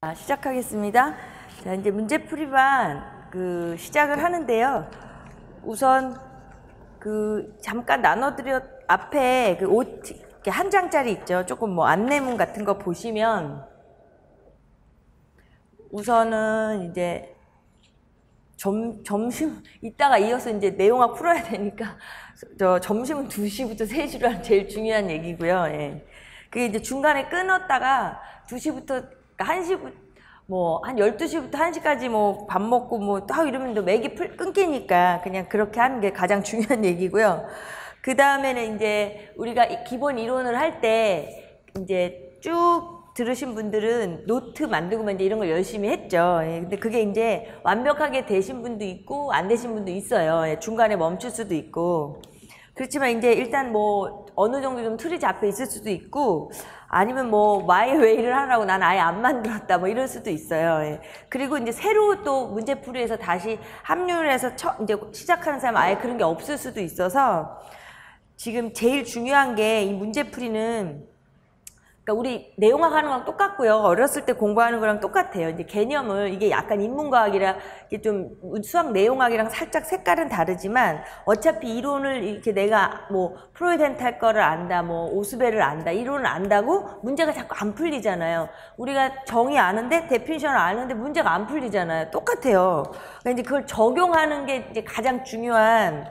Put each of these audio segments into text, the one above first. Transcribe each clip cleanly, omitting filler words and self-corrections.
시작하겠습니다. 자, 이제 문제풀이반 시작을 하는데요. 우선 잠깐 나눠드렸 앞에 한 장짜리 있죠. 조금 뭐 안내문 같은 거 보시면 우선은 이제 점심 이따가 이어서 이제 내용학 풀어야 되니까 점심은 2시부터 3시로 하는 제일 중요한 얘기고요. 예. 그게 이제 중간에 끊었다가 2시부터 1시부터 한 12시부터 1시까지 밥 먹고 이러면 또 맥이 끊기니까 그냥 그렇게 하는 게 가장 중요한 얘기고요. 그 다음에는 이제 우리가 기본 이론을 할 때 이제 쭉 들으신 분들은 노트 만들고 이제 이런 걸 열심히 했죠. 예, 근데 그게 이제 완벽하게 되신 분도 있고 안 되신 분도 있어요. 예, 중간에 멈출 수도 있고. 그렇지만 이제 일단 어느 정도 좀 틀이 잡혀 있을 수도 있고 아니면 마이 웨이를 하라고 난 아예 안 만들었다 이럴 수도 있어요. 예. 그리고 이제 새로 또 문제풀이에서 다시 합류를 해서 이제 시작하는 사람 아예 그런 게 없을 수도 있어서 지금 제일 중요한 게 이 문제풀이는 그러니까 우리 내용학 하는 거랑 똑같고요. 어렸을 때 공부하는 거랑 똑같아요. 이제 개념을 이게 약간 인문과학이랑 이게 좀 수학 내용학이랑 살짝 색깔은 다르지만 어차피 이론을 이렇게 내가 프로이덴탈 거를 안다, 오스벨을 안다, 이론을 안다고 문제가 자꾸 안 풀리잖아요. 우리가 정의 아는데 데피니션을 아는데 문제가 안 풀리잖아요. 똑같아요. 그러니까 이제 그걸 적용하는 게 이제 가장 중요한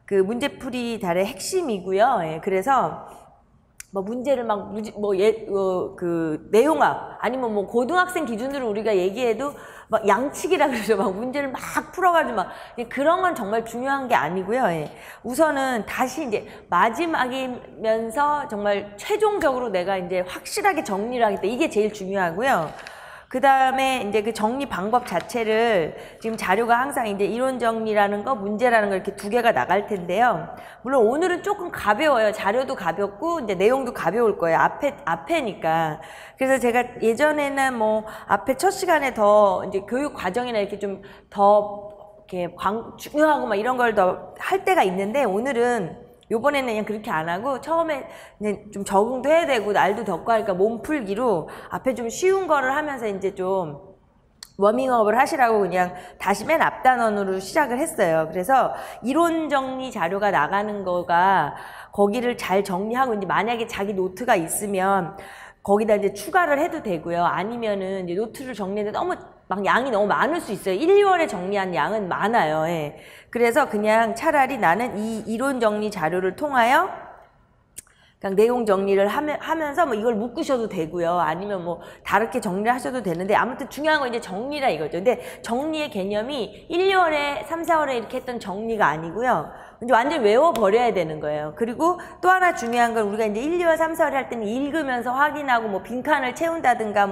문제풀이 달의 핵심이고요. 예, 그래서 문제를 내용학 아니면 고등학생 기준으로 우리가 얘기해도 양측이라 그러죠. 문제를 풀어가지고 그런 건 정말 중요한 게 아니고요. 예. 우선은 다시 이제 마지막이면서 정말 최종적으로 내가 이제 확실하게 정리를 하겠다. 이게 제일 중요하고요. 그 다음에 이제 그 정리 방법 자체를 지금 자료가 항상 이제 이론 정리라는 거, 문제라는 거 이렇게 2개가 나갈 텐데요. 물론 오늘은 조금 가벼워요. 자료도 가볍고 이제 내용도 가벼울 거예요. 앞에니까. 그래서 제가 예전에는 앞에 첫 시간에 더 이제 교육 과정이나 이렇게 좀 더 이렇게 중요하고 이런 걸 더 할 때가 있는데 오늘은 요번에는 그냥 그렇게 안 하고 처음에 그냥 좀 적응도 해야 되고 날도 덥고 하니까 몸풀기로 앞에 좀 쉬운 거를 하면서 이제 좀 워밍업을 하시라고 그냥 다시 맨 앞 단원으로 시작을 했어요. 그래서 이론 정리 자료가 나가는 거가 거기를 잘 정리하고 이제 만약에 자기 노트가 있으면 거기다 이제 추가를 해도 되고요. 아니면은 이제 노트를 정리했는데 너무 양이 너무 많을 수 있어요. 1, 2월에 정리한 양은 많아요. 예. 그래서 그냥 차라리 나는 이 이론 정리 자료를 통하여 그냥 내용 정리를 하면서 이걸 묶으셔도 되고요. 아니면 다르게 정리를 하셔도 되는데 아무튼 중요한 건 이제 정리라 이거죠. 근데 정리의 개념이 1, 2월에 3, 4월에 이렇게 했던 정리가 아니고요. 이제 완전히 외워버려야 되는 거예요. 그리고 또 하나 중요한 건 우리가 이제 1, 2월, 3, 4월에 할 때는 읽으면서 확인하고 빈칸을 채운다든가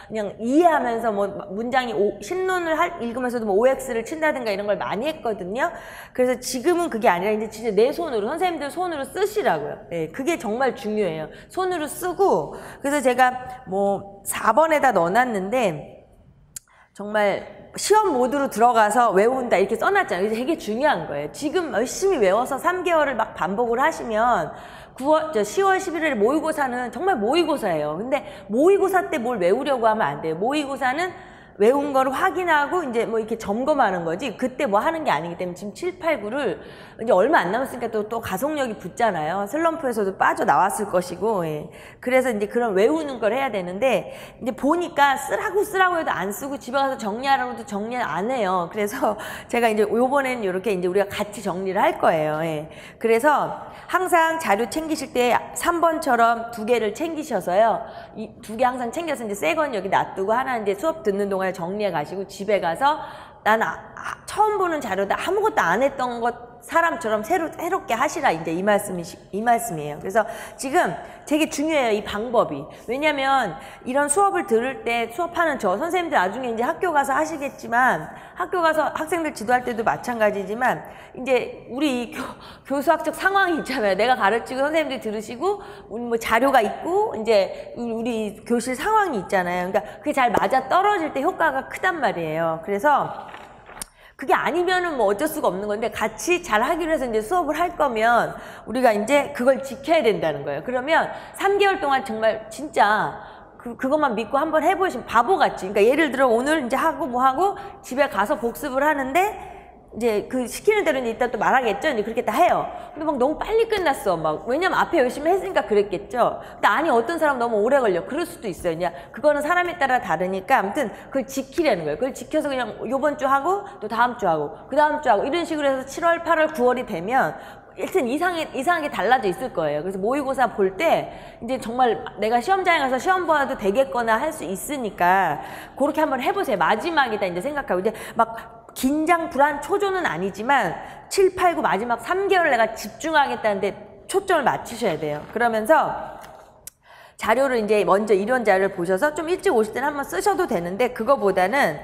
그냥 이해하면서 문장이 신론을 읽으면서도 OX를 친다든가 이런 걸 많이 했거든요. 그래서 지금은 그게 아니라 이제 진짜 내 손으로 선생님들 손으로 쓰시라고요. 예, 그게 정말 중요해요. 손으로 쓰고 그래서 제가 4번에다 넣어놨는데 정말 시험 모드로 들어가서 외운다 이렇게 써놨잖아요. 그래서 되게 중요한 거예요. 지금 열심히 외워서 3개월을 반복을 하시면 10월, 11월에 모의고사는 정말 모의고사예요. 근데 모의고사 때 뭘 외우려고 하면 안 돼요. 모의고사는 외운 거를 확인하고 이제 이렇게 점검하는 거지 그때 하는 게 아니기 때문에 지금 7, 8, 9를 이제 얼마 안 남았으니까 또 가속력이 붙잖아요. 슬럼프에서도 빠져나왔을 것이고 예. 그래서 이제 그런 외우는 걸 해야 되는데 이제 보니까 쓰라고 해도 안 쓰고 집에 가서 정리하라고 해도 정리 안 해요. 그래서 제가 이제 요번에는 이렇게 이제 우리가 같이 정리를 할 거예요. 예. 그래서 항상 자료 챙기실 때 3번처럼 2개를 챙기셔서요. 이 2개 항상 챙겨서 이제 새 건 여기 놔두고 하나 이제 수업 듣는 동안에 정리해 가시고 집에 가서 난 처음 보는 자료다 아무것도 안 했던 것 사람처럼 새롭게 하시라 이제 이 말씀이에요. 그래서 지금 되게 중요해요. 이 방법이. 왜냐면 이런 수업을 들을 때 수업하는 선생님들 나중에 이제 학교 가서 하시겠지만 학교 가서 학생들 지도할 때도 마찬가지지만 이제 우리 교수학적 상황이 있잖아요. 내가 가르치고 선생님들이 들으시고 우리 자료가 있고 이제 우리 교실 상황이 있잖아요. 그러니까 그게 잘 맞아 떨어질 때 효과가 크단 말이에요. 그래서 그게 아니면은 어쩔 수가 없는 건데 같이 잘 하기로 해서 이제 수업을 할 거면 우리가 이제 그걸 지켜야 된다는 거예요. 그러면 3개월 동안 정말 진짜 그것만 믿고 한번 해보시면 바보같이. 그러니까 예를 들어 오늘 이제 하고 뭐 하고 집에 가서 복습을 하는데 이제 그 시키는 대로 이제 이따 또 말하겠죠. 이제 그렇게 다 해요. 근데 막 너무 빨리 끝났어. 막 왜냐면 앞에 열심히 했으니까 그랬겠죠. 근데 아니 어떤 사람 너무 오래 걸려. 그럴 수도 있어요. 그냥 그거는 사람에 따라 다르니까 아무튼 그걸 지키려는 거예요. 그걸 지켜서 그냥 요번 주 하고 또 다음 주 하고 그 다음 주 하고 이런 식으로 해서 7월, 8월, 9월이 되면 일단 이상하게 달라져 있을 거예요. 그래서 모의고사 볼 때 이제 정말 내가 시험장에 가서 시험 봐도 되겠거나 할 수 있으니까 그렇게 한번 해보세요. 마지막이다 이제 생각하고 이제 막 긴장, 불안, 초조는 아니지만 7, 8, 9 마지막 3개월 내가 집중하겠다는데 초점을 맞추셔야 돼요. 그러면서 자료를 이제 먼저 이런 자료를 보셔서 좀 일찍 오실 때는 한번 쓰셔도 되는데 그거보다는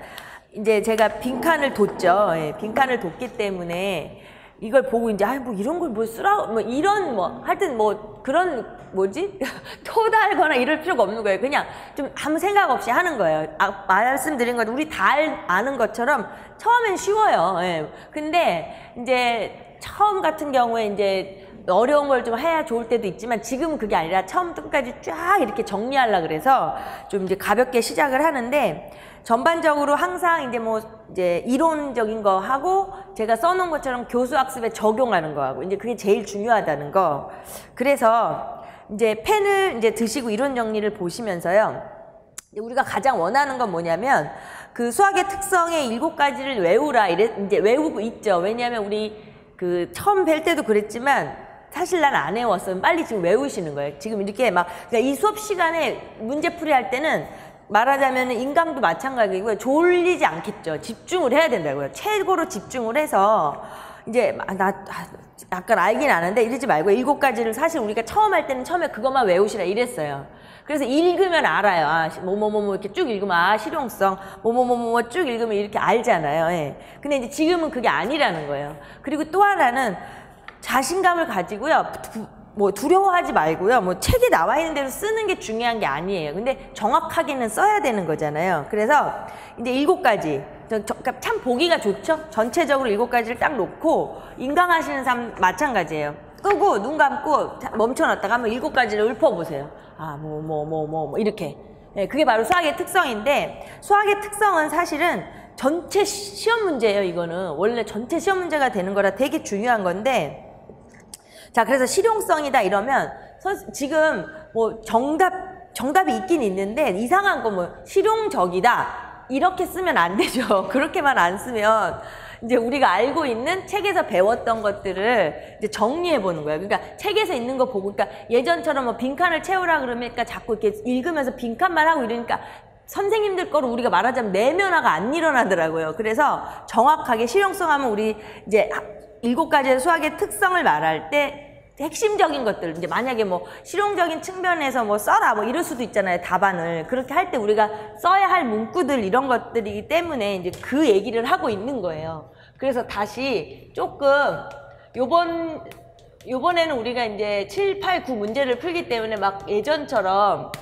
이제 제가 빈칸을 뒀죠. 예, 빈칸을 뒀기 때문에 이걸 보고 이제 뭐 이런 걸 뭐 쓰라 뭐 이런 뭐 하여튼 뭐 그런 뭐지 토달거나 이럴 필요가 없는 거예요. 그냥 좀 아무 생각 없이 하는 거예요. 말씀드린 것 우리 다 아는 것처럼 처음엔 쉬워요. 예. 근데 이제 처음 같은 경우에 이제 어려운 걸 좀 해야 좋을 때도 있지만 지금은 그게 아니라 처음부터 끝까지 쫙 이렇게 정리하려고 그래서 좀 이제 가볍게 시작을 하는데 전반적으로 항상 이제 뭐 이제 이론적인 거 하고 제가 써놓은 것처럼 교수학습에 적용하는 거 하고 이제 그게 제일 중요하다는 거. 그래서 이제 펜을 이제 드시고 이론 정리를 보시면서요. 우리가 가장 원하는 건 뭐냐면 그 수학의 특성의 7가지를 외우라 이제 외우고 있죠. 왜냐하면 우리 그 처음 뵐 때도 그랬지만 사실 난 안 외웠어요. 빨리 지금 외우시는 거예요. 지금 이렇게 막 그러니까 이 수업 시간에 문제풀이 할 때는 말하자면 인강도 마찬가지고요. 졸리지 않겠죠. 집중을 해야 된다고요. 최고로 집중을 해서 이제 약간 알긴 아는데 이러지 말고 7가지를 사실 우리가 처음 할 때는 처음에 그것만 외우시라 이랬어요. 그래서 읽으면 알아요. 아, 뭐뭐뭐 이렇게 쭉 읽으면 아, 실용성, 뭐뭐뭐뭐 쭉 읽으면 이렇게 알잖아요. 예. 근데 이제 지금은 그게 아니라는 거예요. 그리고 또 하나는 자신감을 가지고요. 뭐 두려워하지 말고요. 뭐 책에 나와 있는 대로 쓰는 게 중요한 게 아니에요. 근데 정확하게는 써야 되는 거잖아요. 그래서 이제 7가지. 그러니까 참 보기가 좋죠? 전체적으로 7가지를 딱 놓고 인강하시는 사람 마찬가지예요. 끄고 눈 감고 멈춰놨다가 한번 7가지를 읊어보세요. 아, 뭐 이렇게. 네, 그게 바로 수학의 특성인데 수학의 특성은 사실은 전체 시험 문제예요. 이거는 원래 전체 시험 문제가 되는 거라 되게 중요한 건데 자, 그래서 실용성이다 이러면 지금 뭐 정답이 있긴 있는데 이상한 거 뭐 실용적이다 이렇게 쓰면 안 되죠. 그렇게만 안 쓰면 이제 우리가 알고 있는 책에서 배웠던 것들을 이제 정리해 보는 거예요. 그러니까 책에서 있는 거 보고 그러니까 예전처럼 뭐 빈칸을 채우라 그러니까 자꾸 이렇게 읽으면서 빈칸만 하고 이러니까 선생님들 거로 우리가 말하자면 내면화가 안 일어나더라고요. 그래서 정확하게 실용성 하면 우리 이제 7가지의 수학의 특성을 말할 때 핵심적인 것들 이제 만약에 뭐 실용적인 측면에서 뭐 써라 뭐 이럴 수도 있잖아요. 답안을 그렇게 할 때 우리가 써야 할 문구들 이런 것들이기 때문에 이제 그 얘기를 하고 있는 거예요. 그래서 다시 조금 요번에는 우리가 이제 7, 8, 9 문제를 풀기 때문에 막 예전처럼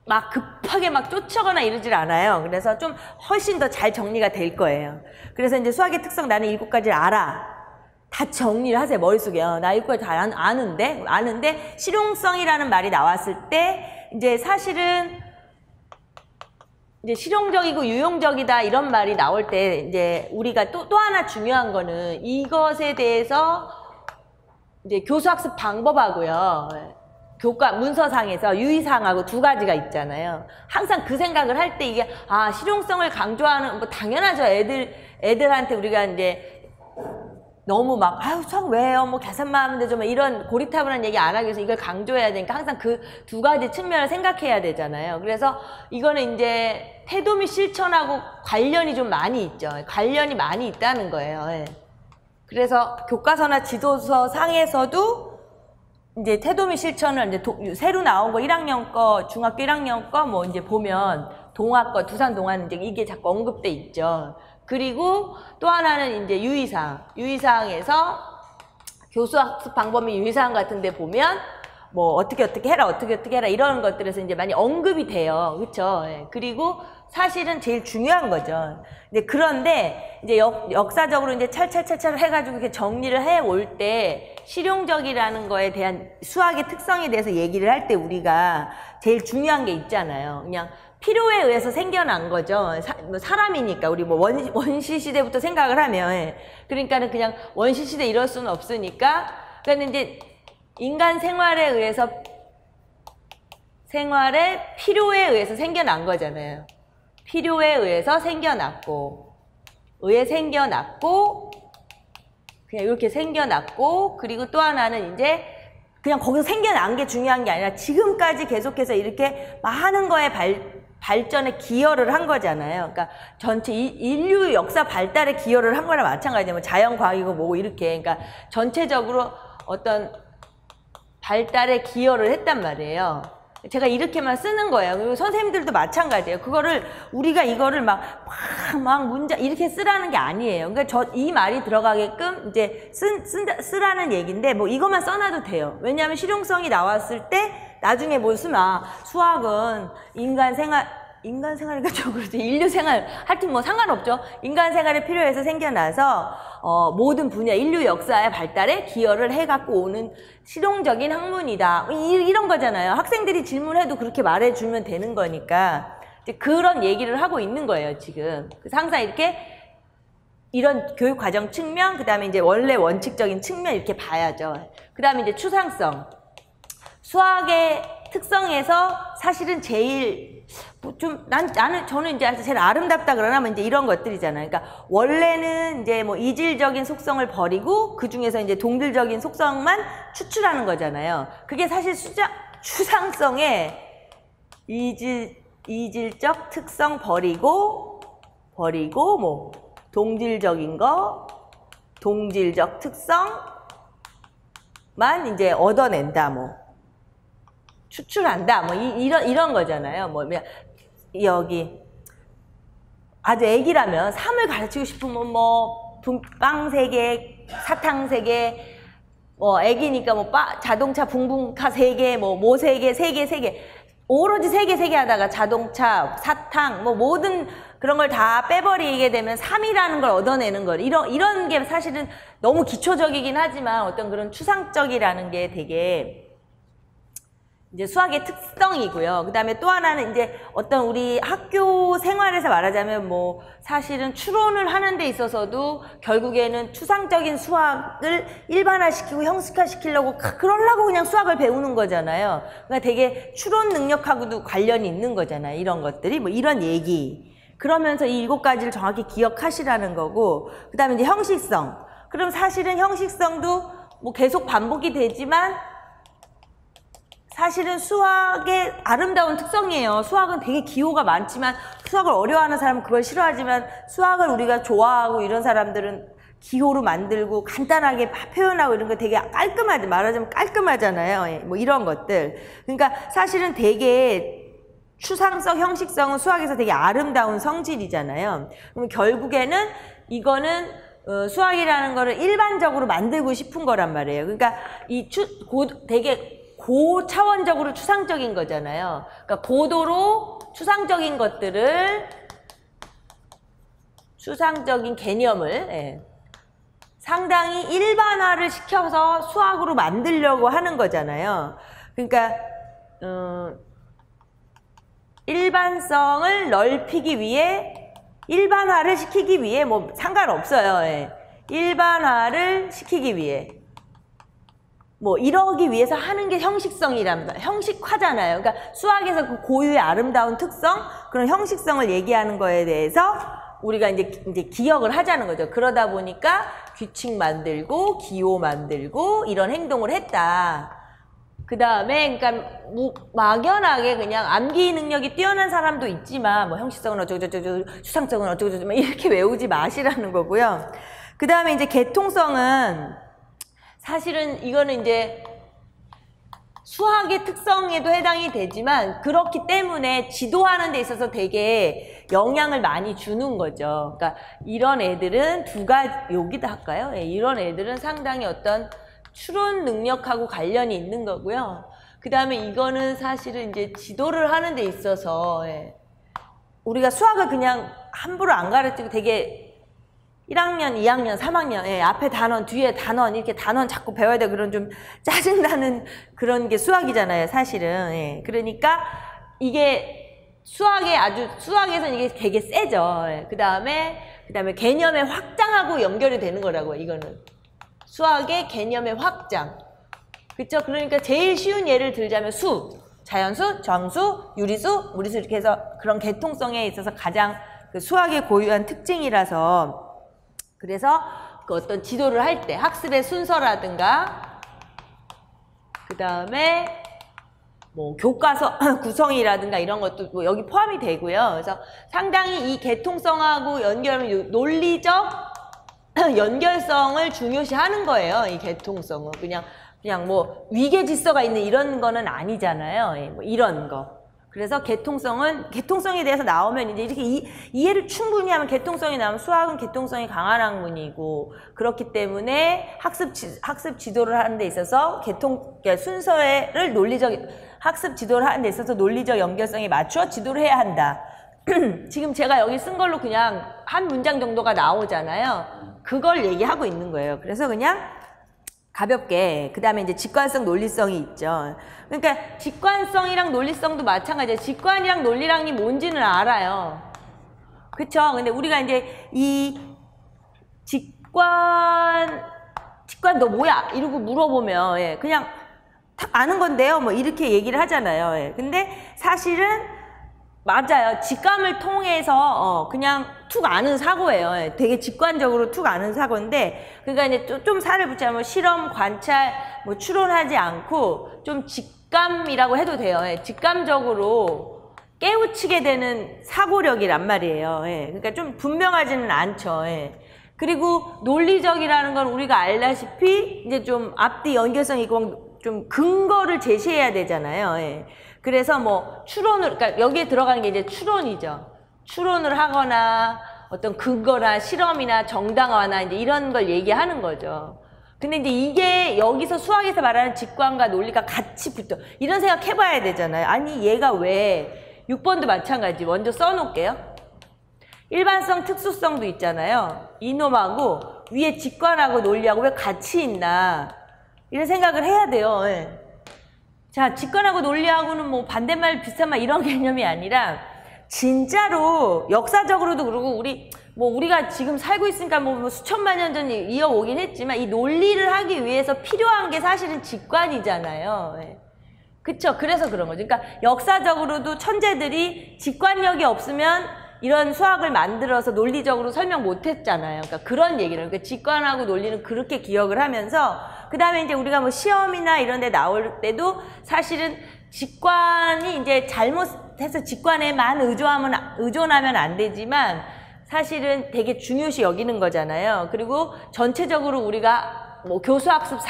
막 급하게 막 쫓아가거나 이러질 않아요. 그래서 좀 훨씬 더 잘 정리가 될 거예요. 그래서 이제 수학의 특성 나는 7가지를 알아. 다 정리를 하세요. 머릿속에. 나 이거 다 아는데 실용성이라는 말이 나왔을 때 이제 사실은 이제 실용적이고 유용적이다 이런 말이 나올 때 이제 우리가 또 하나 중요한 거는 이것에 대해서 이제 교수학습 방법하고요. 교과 문서상에서 유의사항하고 2가지가 있잖아요. 항상 그 생각을 할 때 이게 아 실용성을 강조하는 뭐 당연하죠. 애들한테 우리가 이제 너무 막 아유 수학 왜 해요? 뭐 계산만 하면 되죠. 뭐 이런 고리타분한 얘기 안 하기 위해서 이걸 강조해야 되니까 항상 그 2가지 측면을 생각해야 되잖아요. 그래서 이거는 이제 태도 및 실천하고 관련이 좀 많이 있죠. 관련이 많이 있다는 거예요. 예. 그래서 교과서나 지도서 상에서도 이제 태도 및 실천을 이제 새로 나온 거 1학년 거, 중학교 1학년 거 뭐 이제 보면 동화 거, 두산 동화는 이제 이게 자꾸 언급돼 있죠. 그리고 또 하나는 이제 유의사항에서 교수학습 방법 및 유의사항 같은 데 보면 뭐 어떻게 해라 어떻게 해라 이런 것들에서 이제 많이 언급이 돼요. 그렇죠? 예. 그리고 사실은 제일 중요한 거죠. 근데 그런데 이제 역사적으로 이제 찰찰 해가지고 이렇게 정리를 해 올 때 실용적이라는 거에 대한 수학의 특성에 대해서 얘기를 할 때 우리가 제일 중요한 게 있잖아요. 그냥 필요에 의해서 생겨난 거죠. 사람이니까 우리 뭐 원시 시대부터 생각을 하면 예. 그러니까는 그냥 원시 시대 이럴 수는 없으니까 그러니까 이제 인간 생활에 의해서 생활의 필요에 의해서 생겨난 거잖아요. 필요에 의해서 생겨났고 그냥 이렇게 생겨났고 그리고 또 하나는 이제 그냥 거기서 생겨난 게 중요한 게 아니라 지금까지 계속해서 이렇게 많은 거에 발전에 기여를 한 거잖아요. 그러니까 전체 인류 역사 발달에 기여를 한 거랑 마찬가지예요. 뭐 자연과학이고 뭐고 이렇게 그러니까 전체적으로 어떤 발달에 기여를 했단 말이에요. 제가 이렇게만 쓰는 거예요. 그리고 선생님들도 마찬가지예요. 그거를 우리가 이거를 막 문장 이렇게 쓰라는 게 아니에요. 그러니까 이 말이 들어가게끔 이제 쓰라는 얘기인데 뭐 이것만 써놔도 돼요. 왜냐하면 실용성이 나왔을 때 나중에 뭐 쓰면 수학은 인간 생활이니까 좀 그렇지. 인류 생활 하여튼 뭐 상관없죠. 인간 생활에 필요해서 생겨나서 모든 분야 인류 역사의 발달에 기여를 해갖고 오는 실용적인 학문이다. 이런 거잖아요. 학생들이 질문해도 그렇게 말해주면 되는 거니까 이제 그런 얘기를 하고 있는 거예요 지금. 그래서 항상 이렇게 이런 교육 과정 측면, 그 다음에 이제 원래 원칙적인 측면 이렇게 봐야죠. 그 다음에 이제 추상성. 수학의 특성에서 사실은 제일 저는 이제 제일 아름답다 그러면 이제 이런 것들이잖아요. 그러니까 원래는 이제 뭐 이질적인 속성을 버리고 그 중에서 이제 동질적인 속성만 추출하는 거잖아요. 그게 사실 추상성의 이질적 특성 버리고 뭐 동질적인 거, 동질적 특성만 이제 얻어낸다 뭐. 추출한다 뭐 이런 거잖아요. 뭐 여기 아주 애기라면 3을 가르치고 싶으면 뭐 빵 3개, 사탕 3개, 뭐 애기니까 뭐 자동차 붕붕카 3개, 뭐 3개, 3개 오로지 3개 하다가 자동차, 사탕 뭐 모든 그런 걸 다 빼버리게 되면 3이라는 걸 얻어내는 거 이런 게 사실은 너무 기초적이긴 하지만 어떤 그런 추상적이라는 게 되게 이제 수학의 특성이고요. 그 다음에 또 하나는 이제 어떤 우리 학교 생활에서 말하자면 뭐 사실은 추론을 하는 데 있어서도 결국에는 추상적인 수학을 일반화시키고 형식화시키려고 그러려고 그냥 수학을 배우는 거잖아요. 그러니까 되게 추론 능력하고도 관련이 있는 거잖아요. 이런 것들이 뭐 이런 얘기. 그러면서 이 7가지를 정확히 기억하시라는 거고 그 다음에 이제 형식성. 그럼 사실은 형식성도 뭐 계속 반복이 되지만 사실은 수학의 아름다운 특성이에요. 수학은 되게 기호가 많지만 수학을 어려워하는 사람은 그걸 싫어하지만 수학을 우리가 좋아하고 이런 사람들은 기호로 만들고 간단하게 표현하고 이런 거 되게 깔끔하지 말하자면 깔끔하잖아요. 뭐 이런 것들. 그러니까 사실은 되게 추상성, 형식성은 수학에서 되게 아름다운 성질이잖아요. 그럼 결국에는 이거는 수학이라는 거를 일반적으로 만들고 싶은 거란 말이에요. 그러니까 되게 고차원적으로 추상적인 거잖아요. 그러니까 고도로 추상적인 것들을 추상적인 개념을 상당히 일반화를 시켜서 수학으로 만들려고 하는 거잖아요. 그러니까 일반성을 넓히기 위해 일반화를 시키기 위해 뭐 상관없어요. 일반화를 시키기 위해 뭐 이러기 위해서 하는 게 형식성이란 말, 형식화잖아요. 그러니까 수학에서 그 고유의 아름다운 특성, 그런 형식성을 얘기하는 거에 대해서 우리가 이제 기억을 하자는 거죠. 그러다 보니까 규칙 만들고 기호 만들고 이런 행동을 했다. 그 다음에 그러니까 막연하게 그냥 암기 능력이 뛰어난 사람도 있지만 뭐 형식성은 어쩌고저쩌고 추상성은 어쩌고저쩌고 이렇게 외우지 마시라는 거고요. 그 다음에 이제 계통성은 사실은 이거는 이제 수학의 특성에도 해당이 되지만 그렇기 때문에 지도하는 데 있어서 되게 영향을 많이 주는 거죠. 그러니까 이런 애들은 여기다 할까요? 이런 애들은 상당히 어떤 추론 능력하고 관련이 있는 거고요. 그 다음에 이거는 사실은 이제 지도를 하는 데 있어서 예. 우리가 수학을 그냥 함부로 안 가르치고 되게 1학년, 2학년, 3학년 예. 앞에 단원, 뒤에 단원 이렇게 단원 자꾸 배워야 돼. 그런 좀 짜증나는 그런 게 수학이잖아요. 사실은. 예. 그러니까 이게 수학에서는 이게 되게 세죠. 예. 그 다음에 개념의 확장하고 연결이 되는 거라고요. 이거는. 수학의 개념의 확장. 그쵸? 그러니까 제일 쉬운 예를 들자면 자연수, 정수, 유리수, 무리수 이렇게 해서 그런 개통성에 있어서 가장 그 수학의 고유한 특징이라서 그래서 그 어떤 지도를 할 때 학습의 순서라든가 그 다음에 뭐 교과서 구성이라든가 이런 것도 뭐 여기 포함이 되고요. 그래서 상당히 이 개통성하고 연결하면 논리적 연결성을 중요시하는 거예요. 이 개통성은 그냥 뭐 위계 질서가 있는 이런 거는 아니잖아요. 예, 뭐 이런 거. 그래서 개통성에 대해서 나오면 이제 이렇게 이해를 충분히 하면 개통성이 나오면 수학은 개통성이 강한 학문이고 그렇기 때문에 학습 지도를 하는 데 있어서 순서를 학습 지도를 하는 데 있어서 논리적 연결성에 맞춰 지도를 해야 한다. 지금 제가 여기 쓴 걸로 그냥 한 문장 정도가 나오잖아요. 그걸 얘기하고 있는 거예요. 그래서 그냥 가볍게 그 다음에 이제 직관성, 논리성이 있죠. 그러니까 직관성이랑 논리성도 마찬가지예요. 직관이랑 논리랑이 뭔지는 알아요. 그쵸? 근데 우리가 이제 이 직관 너 뭐야? 이러고 물어보면 예, 그냥 딱 아는 건데요. 뭐 이렇게 얘기를 하잖아요. 예. 근데 사실은 맞아요. 직감을 통해서 그냥 툭 아는 사고예요. 되게 직관적으로 툭 아는 사고인데 그러니까 이제 좀 살을 붙이면 실험, 관찰, 뭐 추론하지 않고 좀 직감이라고 해도 돼요. 직감적으로 깨우치게 되는 사고력이란 말이에요. 그러니까 좀 분명하지는 않죠. 그리고 논리적이라는 건 우리가 알다시피 이제 좀 앞뒤 연결성이 있고 좀 근거를 제시해야 되잖아요. 그래서 뭐 그러니까 여기에 들어가는 게 이제 추론이죠. 추론을 하거나 어떤 근거나 실험이나 정당화나 이제 이런 걸 얘기하는 거죠. 근데 이제 이게 여기서 수학에서 말하는 직관과 논리가 같이 붙어. 이런 생각 해봐야 되잖아요. 아니 얘가 왜 6번도 마찬가지. 먼저 써놓을게요. 일반성, 특수성도 있잖아요. 이놈하고 위에 직관하고 논리하고 왜 같이 있나. 이런 생각을 해야 돼요. 자, 직관하고 논리하고는 뭐 반대말, 비슷한 말 이런 개념이 아니라 진짜로 역사적으로도 그러고 우리가 지금 살고 있으니까 뭐 수천만 년 전 이어오긴 했지만 이 논리를 하기 위해서 필요한 게 사실은 직관이잖아요. 그쵸? 그래서 그런 거죠. 그러니까 역사적으로도 천재들이 직관력이 없으면 이런 수학을 만들어서 논리적으로 설명 못 했잖아요. 그러니까 그런 얘기를. 그러니까 직관하고 논리는 그렇게 기억을 하면서 그 다음에 이제 우리가 뭐 시험이나 이런 데 나올 때도 사실은 직관이 이제 잘못해서 직관에만 의존하면 안 되지만 사실은 되게 중요시 여기는 거잖아요. 그리고 전체적으로 우리가 뭐 교수학습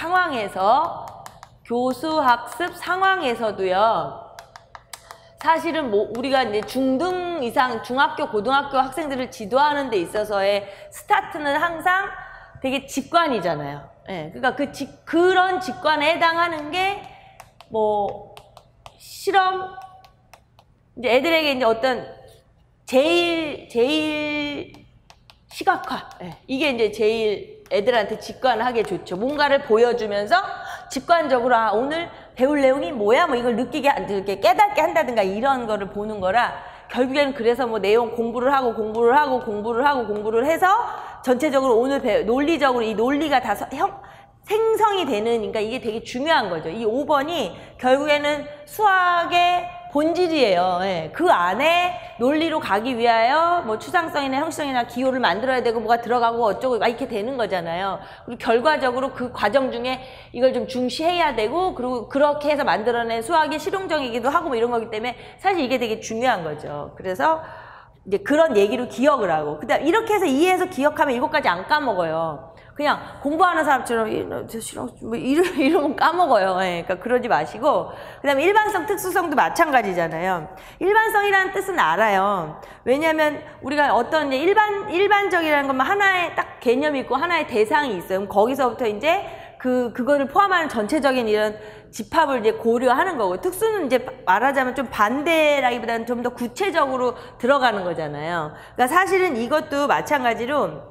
상황에서도요. 사실은 뭐 우리가 이제 중등 이상 중학교, 고등학교 학생들을 지도하는 데 있어서의 스타트는 항상 되게 직관이잖아요. 그러니까 그런 직관에 해당하는 게 뭐 실험 이제 애들에게 이제 어떤 제일 시각화 이게 이제 제일 애들한테 직관하게 좋죠. 뭔가를 보여주면서 직관적으로 오늘 배울 내용이 뭐야? 뭐 이걸 이렇게 깨닫게 한다든가 이런 거를 보는 거라 결국에는 그래서 뭐 내용 공부를 해서 전체적으로 오늘 논리적으로 이 논리가 다 생성이 되는, 그러니까 이게 되게 중요한 거죠. 이 5번이 결국에는 수학의 본질이에요. 그 안에 논리로 가기 위하여 뭐 추상성이나 형식성이나 기호를 만들어야 되고 뭐가 들어가고 어쩌고 이렇게 되는 거잖아요. 그리고 결과적으로 그 과정 중에 이걸 좀 중시해야 되고 그리고 그렇게 해서 만들어낸 수학이 실용적이기도 하고 뭐 이런 거기 때문에 사실 이게 되게 중요한 거죠. 그래서 이제 그런 얘기로 기억을 하고 그다음 이렇게 해서 이해해서 기억하면 이것까지 안 까먹어요. 그냥 공부하는 사람처럼 이러면 까먹어요. 그러니까 그러지 마시고 그 다음에 일반성, 특수성도 마찬가지잖아요. 일반성이라는 뜻은 알아요. 왜냐하면 우리가 어떤 일반적이라는 것만 하나의 딱 개념이 있고 하나의 대상이 있어요. 그럼 거기서부터 이제 그거를 포함하는 전체적인 이런 집합을 이제 고려하는 거고, 특수는 이제 말하자면 좀 반대라기보다는 좀 더 구체적으로 들어가는 거잖아요. 그러니까 사실은 이것도 마찬가지로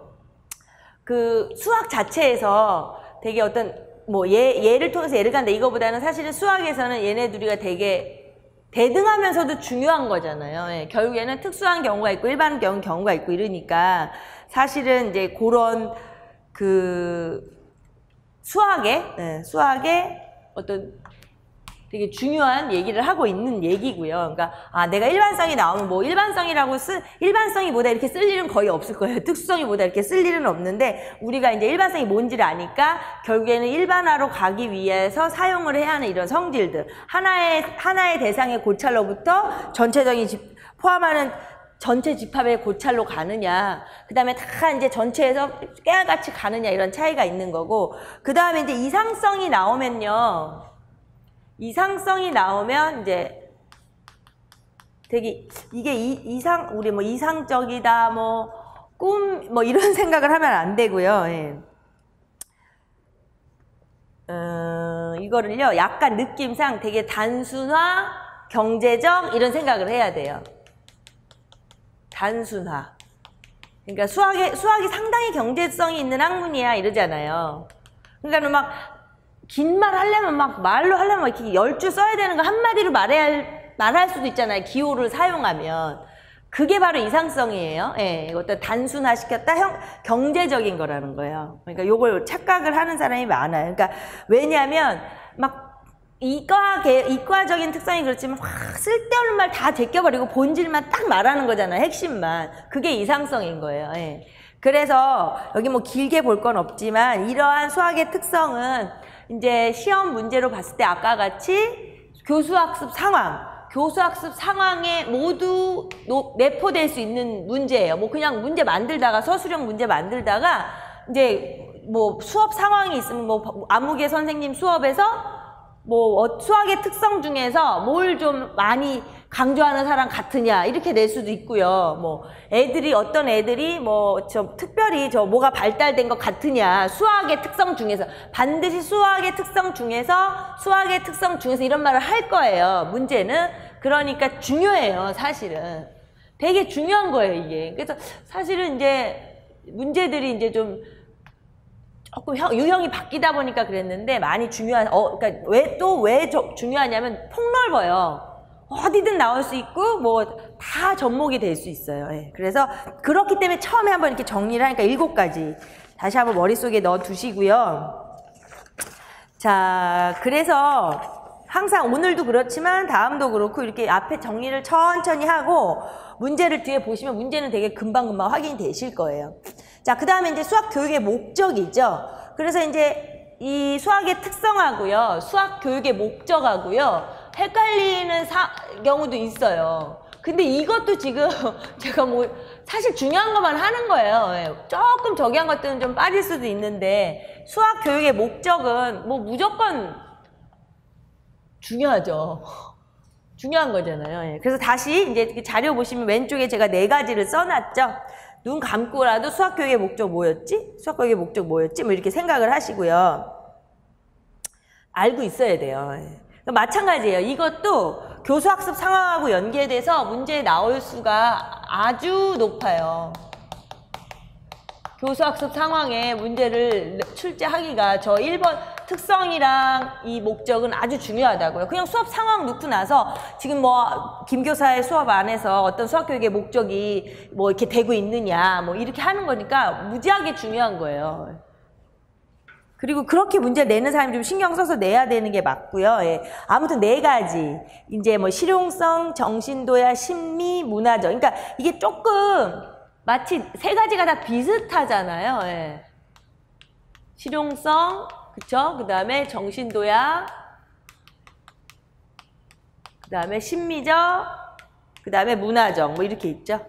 그 수학 자체에서 되게 어떤 뭐 예를 통해서 예를 간다 이거보다는 사실은 수학에서는 얘네 둘이가 되게 대등하면서도 중요한 거잖아요. 예, 결국에는 특수한 경우가 있고 일반 경우가 있고 이러니까 사실은 이제 그런 그 수학의 어떤 되게 중요한 얘기를 하고 있는 얘기고요. 그러니까 내가 일반성이 나오면 뭐 일반성이 뭐다 이렇게 쓸 일은 거의 없을 거예요. 특수성이 뭐다 이렇게 쓸 일은 없는데 우리가 이제 일반성이 뭔지를 아니까 결국에는 일반화로 가기 위해서 사용을 해야 하는 이런 성질들, 하나의 대상의 고찰로부터 전체적인 포함하는 전체 집합의 고찰로 가느냐, 그 다음에 다 이제 전체에서 깨알같이 가느냐 이런 차이가 있는 거고, 그 다음에 이제 이상성이 나오면 이제 되게 이게 우리 뭐 이상적이다, 뭐 꿈, 뭐 이런 생각을 하면 안 되고요. 예. 이거를요, 약간 느낌상 되게 단순화, 경제적 이런 생각을 해야 돼요. 단순화. 그러니까 수학이 상당히 경제성이 있는 학문이야 이러잖아요. 그러니까 막 긴 말 하려면 막 말로 하려면 이렇게 10줄 써야 되는 거 한마디로 말할 수도 있잖아요. 기호를 사용하면. 그게 바로 이상성이에요. 예, 어떤 단순화시켰다 경제적인 거라는 거예요. 그러니까 요걸 착각을 하는 사람이 많아요. 그러니까 왜냐하면 막 이과적인 특성이 그렇지만 확 쓸데없는 말 다 제껴버리고 본질만 딱 말하는 거잖아요. 핵심만. 그게 이상성인 거예요. 예. 그래서 여기 뭐 길게 볼 건 없지만 이러한 수학의 특성은 이제 시험 문제로 봤을 때 아까 같이 교수학습 상황에 모두 내포될 수 있는 문제예요. 뭐 그냥 문제 만들다가 서술형 문제 만들다가 이제 뭐 수업 상황이 있으면 뭐 아무개 선생님 수업에서 뭐 수학의 특성 중에서 뭘 좀 많이 강조하는 사람 같으냐 이렇게 낼 수도 있고요. 뭐 어떤 애들이 뭐 특별히 뭐가 발달된 것 같으냐, 수학의 특성 중에서 반드시 수학의 특성 중에서 이런 말을 할 거예요. 문제는. 그러니까 중요해요. 사실은 되게 중요한 거예요 이게. 그래서 사실은 이제 문제들이 이제 좀 조금 유형이 바뀌다 보니까 그랬는데 많이 중요한, 그러니까 왜 중요하냐면 폭넓어요. 어디든 나올 수 있고 뭐 다 접목이 될 수 있어요. 예. 그래서 그렇기 때문에 처음에 한번 이렇게 정리를 하니까 7가지 다시 한번 머릿속에 넣어 두시고요. 자, 그래서 항상 오늘도 그렇지만 다음도 그렇고 이렇게 앞에 정리를 천천히 하고 문제를 뒤에 보시면 문제는 되게 금방금방 확인이 되실 거예요. 자, 그 다음에 이제 수학 교육의 목적이죠. 그래서 이제 이 수학의 특성하고요, 수학 교육의 목적하고요, 헷갈리는 경우도 있어요. 근데 이것도 지금 제가 뭐 사실 중요한 것만 하는 거예요. 예. 조금 저기 한 것들은 좀 빠질 수도 있는데 수학 교육의 목적은 뭐 무조건 중요하죠. 중요한 거잖아요. 예. 그래서 다시 이제 자료 보시면 왼쪽에 제가 4가지를 써놨죠. 눈 감고라도 수학교육의 목적 뭐였지? 수학교육의 목적 뭐였지? 뭐 이렇게 생각을 하시고요. 알고 있어야 돼요. 마찬가지예요. 이것도 교수학습 상황하고 연계돼서 문제에 나올 수가 아주 높아요. 교수학습 상황에 문제를 출제하기가 저 1번 특성이랑 이 목적은 아주 중요하다고요. 그냥 수업 상황 놓고 나서 지금 뭐 김 교사의 수업 안에서 어떤 수학교육의 목적이 뭐 이렇게 되고 있느냐 뭐 이렇게 하는 거니까 무지하게 중요한 거예요. 그리고 그렇게 문제 내는 사람이 좀 신경 써서 내야 되는 게 맞고요. 예. 아무튼 4가지. 이제 뭐 실용성, 정신도야, 심미, 문화적. 그러니까 이게 조금 마치 3가지가 다 비슷하잖아요. 예. 실용성, 그쵸? 그 다음에 정신도야, 그 다음에 심미적, 그 다음에 문화적. 뭐 이렇게 있죠.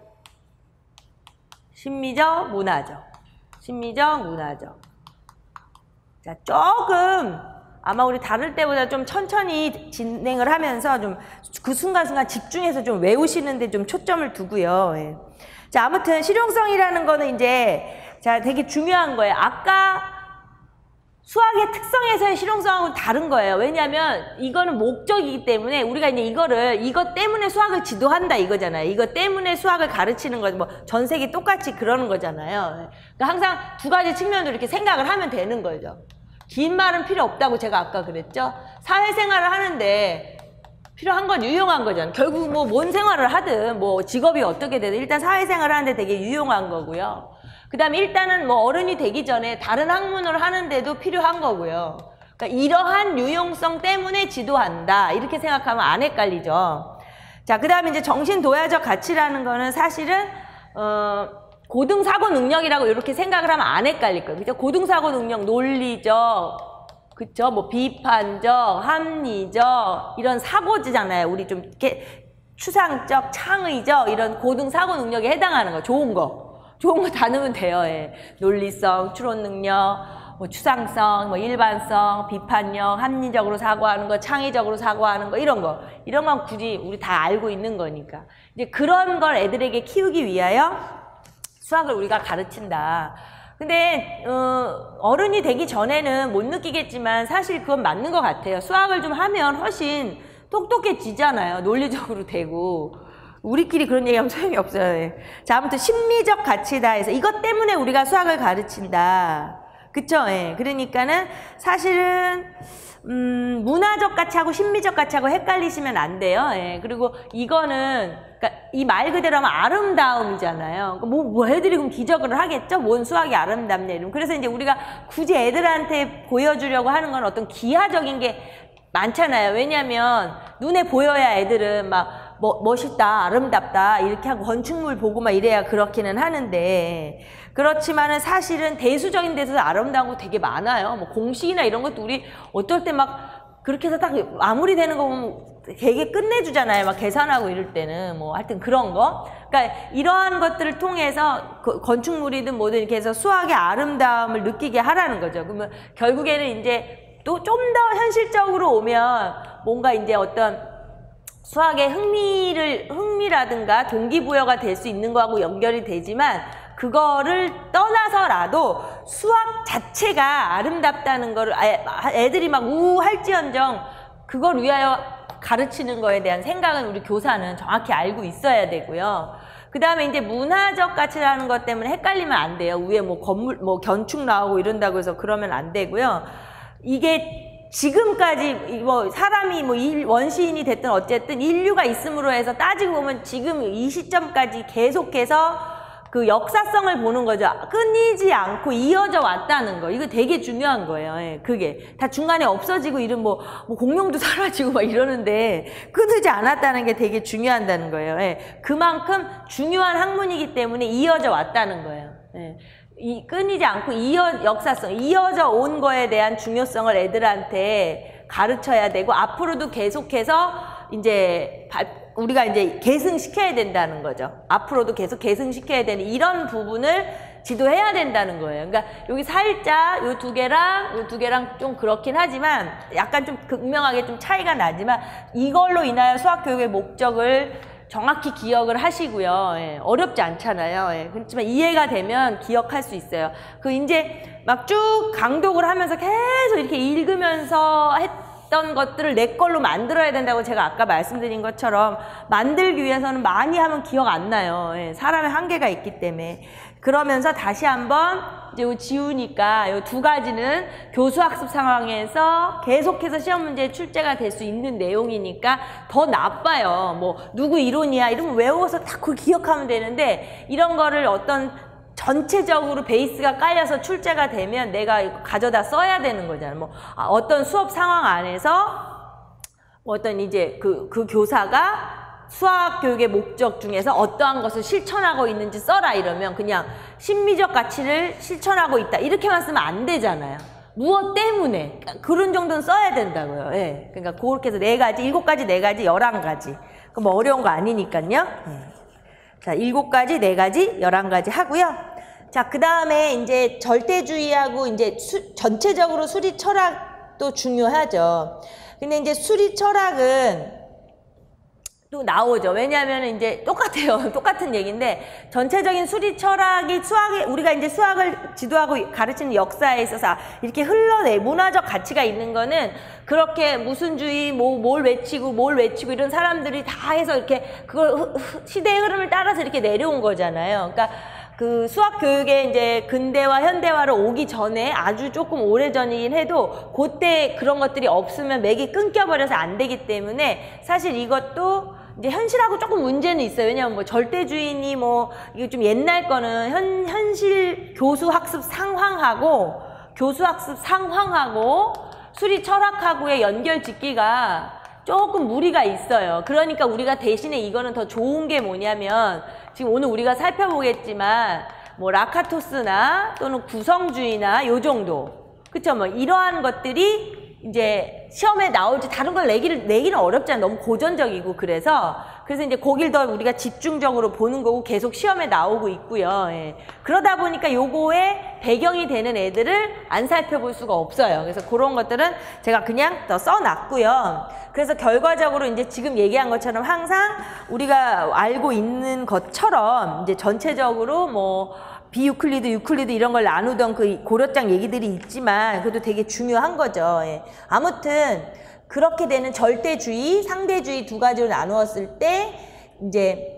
심미적, 문화적. 심미적, 문화적. 자, 조금 아마 우리 다룰 때보다 좀 천천히 진행을 하면서 좀 그 순간순간 집중해서 좀 외우시는데 좀 초점을 두고요. 예. 자, 아무튼 실용성이라는 거는 이제 자 되게 중요한 거예요. 아까 수학의 특성에서의 실용성하고는 다른 거예요. 왜냐하면 이거는 목적이기 때문에 우리가 이제 이것 때문에 수학을 지도한다 이거잖아요. 이것 때문에 수학을 가르치는 거, 뭐 전 세계 똑같이 그러는 거잖아요. 그러니까 항상 두 가지 측면으로 이렇게 생각을 하면 되는 거죠. 긴 말은 필요 없다고 제가 아까 그랬죠. 사회생활을 하는데 필요한 건 유용한 거잖아요. 결국 뭐 뭔 생활을 하든 뭐 직업이 어떻게 되든 일단 사회생활을 하는데 되게 유용한 거고요. 그 다음에 일단은 뭐 어른이 되기 전에 다른 학문을 하는데도 필요한 거고요. 그러니까 이러한 유용성 때문에 지도한다. 이렇게 생각하면 안 헷갈리죠. 자, 그 다음에 이제 정신도야적 가치라는 거는 사실은, 고등사고 능력이라고 이렇게 생각을 하면 안 헷갈릴 거예요. 그죠? 고등사고 능력, 논리적, 그쵸? 뭐 비판적, 합리적, 이런 사고지잖아요. 우리 좀 이렇게 추상적, 창의적, 이런 고등사고 능력에 해당하는 거. 좋은 거 다 넣으면 돼요. 예. 논리성, 추론 능력, 뭐 추상성, 뭐 일반성, 비판력, 합리적으로 사고하는 거, 창의적으로 사고하는 거, 이런 건 굳이 우리 다 알고 있는 거니까. 이제 그런 걸 애들에게 키우기 위하여 수학을 우리가 가르친다. 근데 어른이 되기 전에는 못 느끼겠지만 사실 그건 맞는 것 같아요. 수학을 좀 하면 훨씬 똑똑해지잖아요. 논리적으로 되고. 우리끼리 그런 얘기하면 소용이 없어요. 예. 자, 아무튼 심리적 가치다 해서 이것 때문에 우리가 수학을 가르친다. 그쵸? 예. 그러니까는 사실은 문화적 가치하고 심리적 가치하고 헷갈리시면 안 돼요. 예. 그리고 이거는 그러니까 이 말 그대로 하면 아름다움이잖아요. 뭐 애들이 그럼 기적을 하겠죠? 뭔 수학이 아름답냐 이러면. 그래서 이제 우리가 굳이 애들한테 보여주려고 하는 건 어떤 기하적인 게 많잖아요. 왜냐면 눈에 보여야 애들은 막 멋있다, 아름답다 이렇게 하고 건축물 보고 막 이래야 그렇기는 하는데, 그렇지만은 사실은 대수적인 데서 아름다운 거 되게 많아요. 뭐 공식이나 이런 것도 우리 어떨 때 막 그렇게 해서 딱 마무리되는 거 보면 되게 끝내주잖아요. 막 계산하고 이럴 때는 뭐 하여튼 그런 거. 그러니까 이러한 것들을 통해서 건축물이든 뭐든 이렇게 해서 수학의 아름다움을 느끼게 하라는 거죠. 그러면 결국에는 이제 또 좀 더 현실적으로 오면 뭔가 이제 어떤 수학의 흥미라든가 동기부여가 될 수 있는 거하고 연결이 되지만, 그거를 떠나서라도 수학 자체가 아름답다는 거를 애들이 막 우할지언정 그걸 위하여 가르치는 거에 대한 생각은 우리 교사는 정확히 알고 있어야 되고요. 그 다음에 이제 문화적 가치라는 것 때문에 헷갈리면 안 돼요. 위에 뭐 건물, 뭐 건축 나오고 이런다고 해서 그러면 안 되고요. 이게 지금까지 뭐 사람이 뭐 원시인이 됐든 어쨌든 인류가 있음으로 해서 따지고 보면 지금 이 시점까지 계속해서 그 역사성을 보는 거죠. 끊이지 않고 이어져 왔다는 거. 이거 되게 중요한 거예요. 예, 그게 다 중간에 없어지고 이런 뭐 공룡도 사라지고 막 이러는데 끊이지 않았다는 게 되게 중요하다는 거예요. 예, 그만큼 중요한 학문이기 때문에 이어져 왔다는 거예요. 예. 끊이지 않고 역사성, 이어져 온 거에 대한 중요성을 애들한테 가르쳐야 되고, 앞으로도 계속해서 이제 우리가 이제 계승시켜야 된다는 거죠. 앞으로도 계속 계승시켜야 되는 이런 부분을 지도해야 된다는 거예요. 그러니까 여기 살짝 요 두 개랑 좀 그렇긴 하지만 약간 좀 극명하게 좀 차이가 나지만, 이걸로 인하여 수학교육의 목적을 정확히 기억을 하시고요. 예, 어렵지 않잖아요. 예, 그렇지만 이해가 되면 기억할 수 있어요. 이제 막 쭉 강독을 하면서 계속 이렇게 읽으면서 했던 것들을 내 걸로 만들어야 된다고 제가 아까 말씀드린 것처럼 만들기 위해서는 많이 하면 기억 안 나요. 예, 사람의 한계가 있기 때문에. 그러면서 다시 한번 이제 지우니까 이 두 가지는 교수학습 상황에서 계속해서 시험 문제에 출제가 될 수 있는 내용이니까 더 나빠요. 뭐 누구 이론이야 이러면 외워서 딱 그걸 기억하면 되는데, 이런 거를 어떤 전체적으로 베이스가 깔려서 출제가 되면 내가 가져다 써야 되는 거잖아요. 뭐 어떤 수업 상황 안에서 어떤 이제 그 교사가 수학 교육의 목적 중에서 어떠한 것을 실천하고 있는지 써라 이러면 그냥 심리적 가치를 실천하고 있다 이렇게만 쓰면 안 되잖아요. 무엇 때문에 그런 정도는 써야 된다고요. 예. 그러니까 그렇게 해서 4가지, 7가지, 4가지, 11가지. 그 뭐 어려운 거 아니니까요. 자, 7가지, 4가지, 11가지 하고요. 자, 그 다음에 이제 절대주의하고 이제 전체적으로 수리 철학도 중요하죠. 근데 이제 수리 철학은 또 나오죠. 왜냐하면 이제 똑같아요. 똑같은 얘기인데 전체적인 수리 철학이 수학에 우리가 이제 수학을 지도하고 가르치는 역사에 있어서 이렇게 흘러내 문화적 가치가 있는 거는 그렇게 무슨주의 뭘 외치고 이런 사람들이 다 해서 이렇게 그걸 시대의 흐름을 따라서 이렇게 내려온 거잖아요. 그러니까 그 수학 교육에 이제 근대화, 현대화를 오기 전에 아주 조금 오래 전이긴 해도 그때 그런 것들이 없으면 맥이 끊겨버려서 안 되기 때문에 사실 이것도 이제 현실하고 조금 문제는 있어요. 왜냐면 뭐 절대주의니 뭐 이게 좀 옛날 거는 현실 교수학습 상황하고 수리 철학하고의 연결 짓기가 조금 무리가 있어요. 그러니까 우리가 대신에 이거는 더 좋은 게 뭐냐면 지금 오늘 우리가 살펴보겠지만 뭐 라카토스나 또는 구성주의나 요 정도 그쵸 뭐 이러한 것들이 이제 시험에 나올지 다른 걸 내기는 어렵잖아요. 너무 고전적이고 그래서 이제 거길 더 우리가 집중적으로 보는 거고 계속 시험에 나오고 있고요. 예. 그러다 보니까 요거에 배경이 되는 애들을 안 살펴볼 수가 없어요. 그래서 그런 것들은 제가 그냥 더 써놨고요. 그래서 결과적으로 이제 지금 얘기한 것처럼 항상 우리가 알고 있는 것처럼 이제 전체적으로 뭐 비유클리드, 유클리드 이런 걸 나누던 그 고려장 얘기들이 있지만 그래도 되게 중요한 거죠. 예. 아무튼 그렇게 되는 절대주의, 상대주의 두 가지로 나누었을 때 이제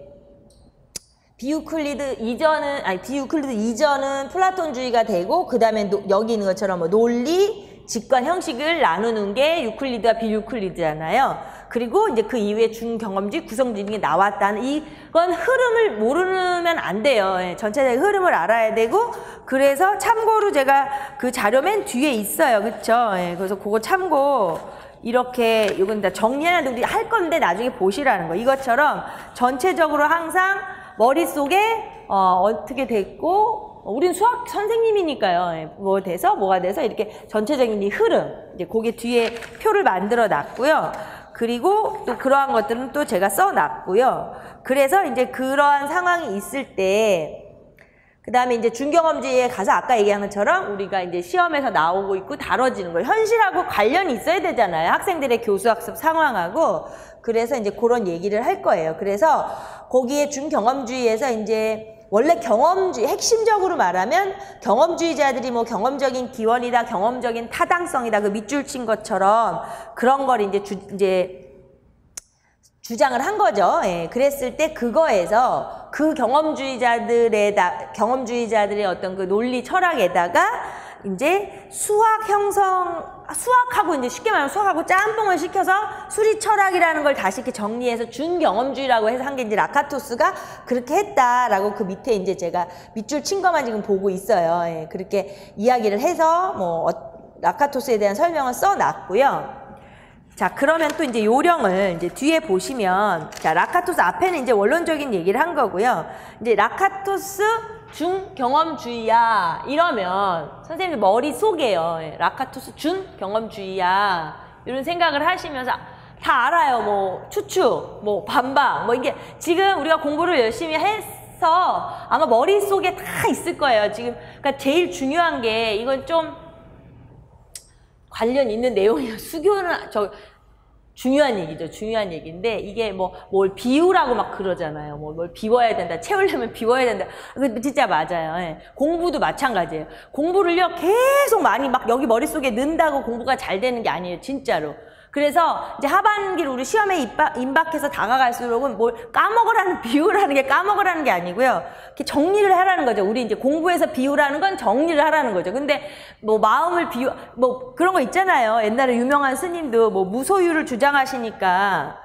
비유클리드 이전은 플라톤주의가 되고 그 다음에 여기 있는 것처럼 뭐 논리, 직관, 형식을 나누는 게 유클리드와 비유클리드잖아요. 그리고 이제 그 이후에 준경험주의, 구성주의 게 나왔다는 이건 흐름을 모르면 안 돼요. 예, 전체적인 흐름을 알아야 되고 그래서 참고로 제가 그 자료 맨 뒤에 있어요. 그쵸? 예, 그래서 그거 참고 이렇게 이건 다 정리해놨는데 우리 할 건데 나중에 보시라는 거. 이것처럼 전체적으로 항상 머릿속에 어떻게 됐고 우린 수학 선생님이니까요. 뭐가 돼서 이렇게 전체적인 이 흐름 이제 거기 뒤에 표를 만들어 놨고요. 그리고 또 그러한 것들은 또 제가 써놨고요. 그래서 이제 그러한 상황이 있을 때 그 다음에 이제 준경험주의에 가서 아까 얘기한 것처럼 우리가 이제 시험에서 나오고 있고 다뤄지는 걸 현실하고 관련이 있어야 되잖아요. 학생들의 교수학습 상황하고. 그래서 이제 그런 얘기를 할 거예요. 그래서 거기에 준경험주의에서 이제 원래 경험주의, 핵심적으로 말하면 경험주의자들이 뭐 경험적인 기원이다, 경험적인 타당성이다, 그 밑줄 친 것처럼 그런 걸 이제 주장을 한 거죠. 예, 그랬을 때 그거에서 그 경험주의자들의 어떤 그 논리 철학에다가 이제 수학하고 이제 쉽게 말하면 수학하고 짬뽕을 시켜서 수리 철학이라는 걸 다시 이렇게 정리해서 준경험주의라고 해서 한 게 이제 라카토스가 그렇게 했다라고 그 밑에 이제 제가 밑줄 친 것만 지금 보고 있어요. 예, 그렇게 이야기를 해서 뭐 라카토스에 대한 설명을 써놨고요. 자, 그러면 또 이제 요령을 이제 뒤에 보시면, 자, 라카토스 앞에는 이제 원론적인 얘기를 한 거고요. 이제 라카토스 준경험주의야. 이러면 선생님 머릿속에요. 라카토스 준경험주의야. 이런 생각을 하시면서 다 알아요. 뭐, 추측, 뭐, 반박, 뭐, 이게 지금 우리가 공부를 열심히 해서 아마 머릿속에 다 있을 거예요. 지금, 그러니까 제일 중요한 게 이건 좀 관련 있는 내용이에요. 수교는 중요한 얘기죠. 중요한 얘기인데 이게 뭘 비우라고 막 그러잖아요. 뭘 비워야 된다. 채우려면 비워야 된다. 그 진짜 맞아요. 예. 공부도 마찬가지예요. 공부를요 계속 많이 막 여기 머릿속에 넣는다고 공부가 잘 되는 게 아니에요. 진짜로. 그래서 이제 하반기를 우리 시험에 임박해서 다가갈수록은 뭘 비우라는 게 까먹으라는 게 아니고요. 이렇게 정리를 하라는 거죠. 우리 이제 공부해서 비우라는 건 정리를 하라는 거죠. 근데 뭐 마음을 뭐 그런 거 있잖아요. 옛날에 유명한 스님도 뭐 무소유를 주장하시니까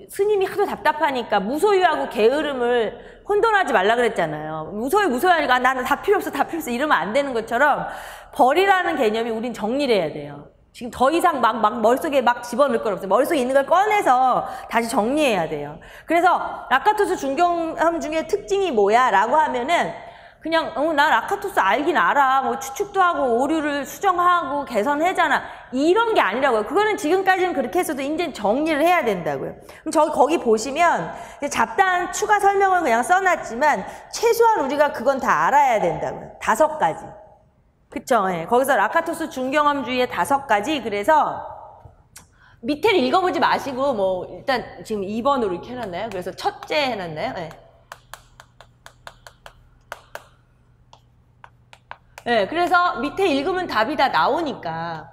스님이 하도 답답하니까 무소유하고 게으름을 혼돈하지 말라 그랬잖아요. 무소유하니까 나는 다 필요 없어 이러면 안 되는 것처럼 버리라는 개념이 우린 정리를 해야 돼요. 지금 더 이상 막 머릿속에 막 집어넣을 건 없어요. 머릿속에 있는 걸 꺼내서 다시 정리해야 돼요. 그래서 라카토스 준경험주의의 특징이 뭐야? 라고 하면은 그냥 나 라카토스 알긴 알아. 뭐 추측도 하고 오류를 수정하고 개선하잖아. 이런 게 아니라고요. 그거는 지금까지는 그렇게 했어도 이제 정리를 해야 된다고요. 그럼 거기 보시면 잡다한 추가 설명을 그냥 써놨지만 최소한 우리가 그건 다 알아야 된다고요. 5가지. 그쵸? 예. 거기서 라카토스 준경험주의의 5가지. 그래서 밑에를 읽어보지 마시고 뭐 일단 지금 2번으로 이렇게 해놨나요? 그래서 첫째 해놨나요? 네. 네, 그래서 밑에 읽으면 답이 다 나오니까.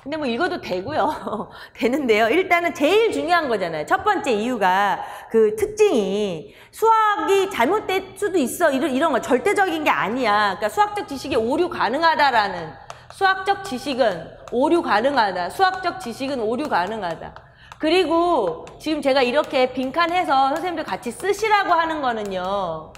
근데 뭐 읽어도 되고요. 되는데요. 일단은 제일 중요한 거잖아요. 첫 번째 이유가 그 특징이 수학이 잘못될 수도 있어. 이런 거 절대적인 게 아니야. 그러니까 수학적 지식이 오류 가능하다라는, 수학적 지식은 오류 가능하다. 수학적 지식은 오류 가능하다. 그리고 지금 제가 이렇게 빈칸해서 선생님들 같이 쓰시라고 하는 거는요.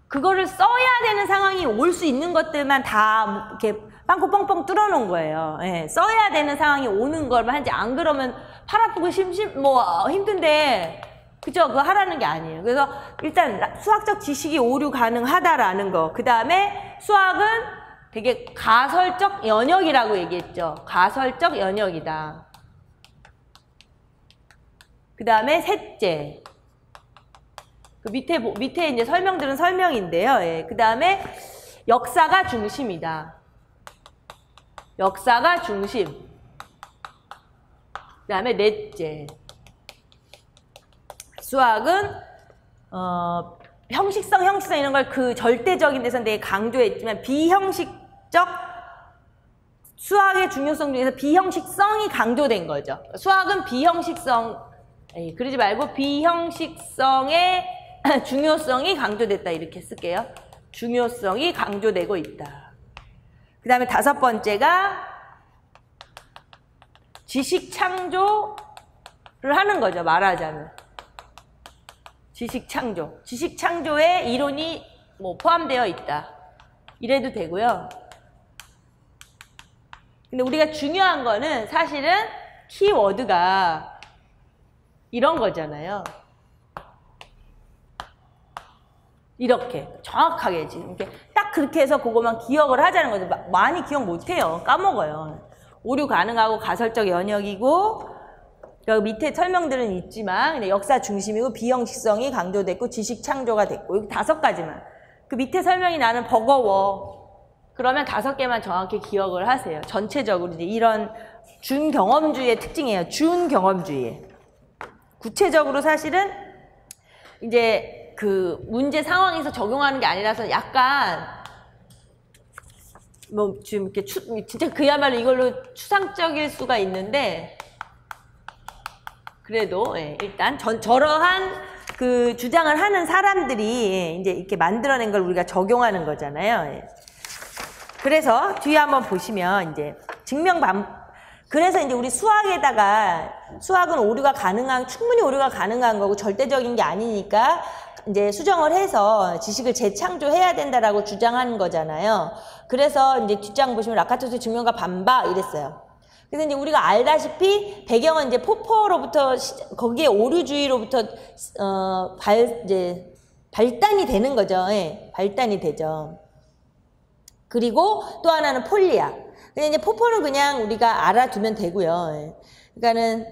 그거를 써야 되는 상황이 올 수 있는 것들만 다 이렇게 빵꾸 뻥뻥 뚫어놓은 거예요. 예, 써야 되는 상황이 오는 걸 하지. 안 그러면 팔 아프고 힘든데, 그죠? 그거 하라는 게 아니에요. 그래서 일단 수학적 지식이 오류 가능하다라는 거. 그 다음에 수학은 되게 가설적 연역이라고 얘기했죠. 가설적 연역이다. 그 다음에 셋째. 그 밑에 이제 설명들은 설명인데요. 예. 그 다음에 역사가 중심이다. 역사가 중심. 그 다음에 넷째. 수학은, 형식성 이런 걸 그 절대적인 데서는 되게 강조했지만 비형식적 수학의 중요성 중에서 비형식성이 강조된 거죠. 수학은 비형식성, 그러지 말고 비형식성의 중요성이 강조됐다 이렇게 쓸게요. 중요성이 강조되고 있다. 그 다음에 다섯 번째가 지식 창조를 하는 거죠. 말하자면 지식 창조. 지식 창조에 이론이 뭐 포함되어 있다. 이래도 되고요. 근데 우리가 중요한 거는 사실은 키워드가 이런 거잖아요. 이렇게 정확하게 지금 이렇게 딱 그렇게 해서 그것만 기억을 하자는 거죠. 많이 기억 못해요. 까먹어요. 오류 가능하고 가설적 연역이고 여기 밑에 설명들은 있지만 역사 중심이고 비형식성이 강조됐고 지식 창조가 됐고 여기 5가지만. 그 밑에 설명이 나는 버거워. 그러면 5개만 정확히 기억을 하세요. 전체적으로 이제 이런 준경험주의의 특징이에요. 준경험주의. 구체적으로 사실은 이제 그 문제 상황에서 적용하는 게 아니라서 약간 뭐 지금 이렇게 진짜 그야말로 이걸로 추상적일 수가 있는데 그래도 일단 저러한 그 주장을 하는 사람들이 이제 이렇게 만들어낸 걸 우리가 적용하는 거잖아요. 그래서 뒤에 한번 보시면 이제 그래서 이제 우리 수학에다가 수학은 오류가 충분히 오류가 가능한 거고 절대적인 게 아니니까 이제 수정을 해서 지식을 재창조해야 된다라고 주장하는 거잖아요. 그래서 이제 뒷장 보시면 라카토스 증명과 반박 이랬어요. 그래서 이제 우리가 알다시피 배경은 이제 포퍼로부터 거기에 오류주의로부터 이제 발단이 되는 거죠. 예, 발단이 되죠. 그리고 또 하나는 폴리아. 근데 이제 포퍼는 그냥 우리가 알아두면 되고요. 예. 그러니까는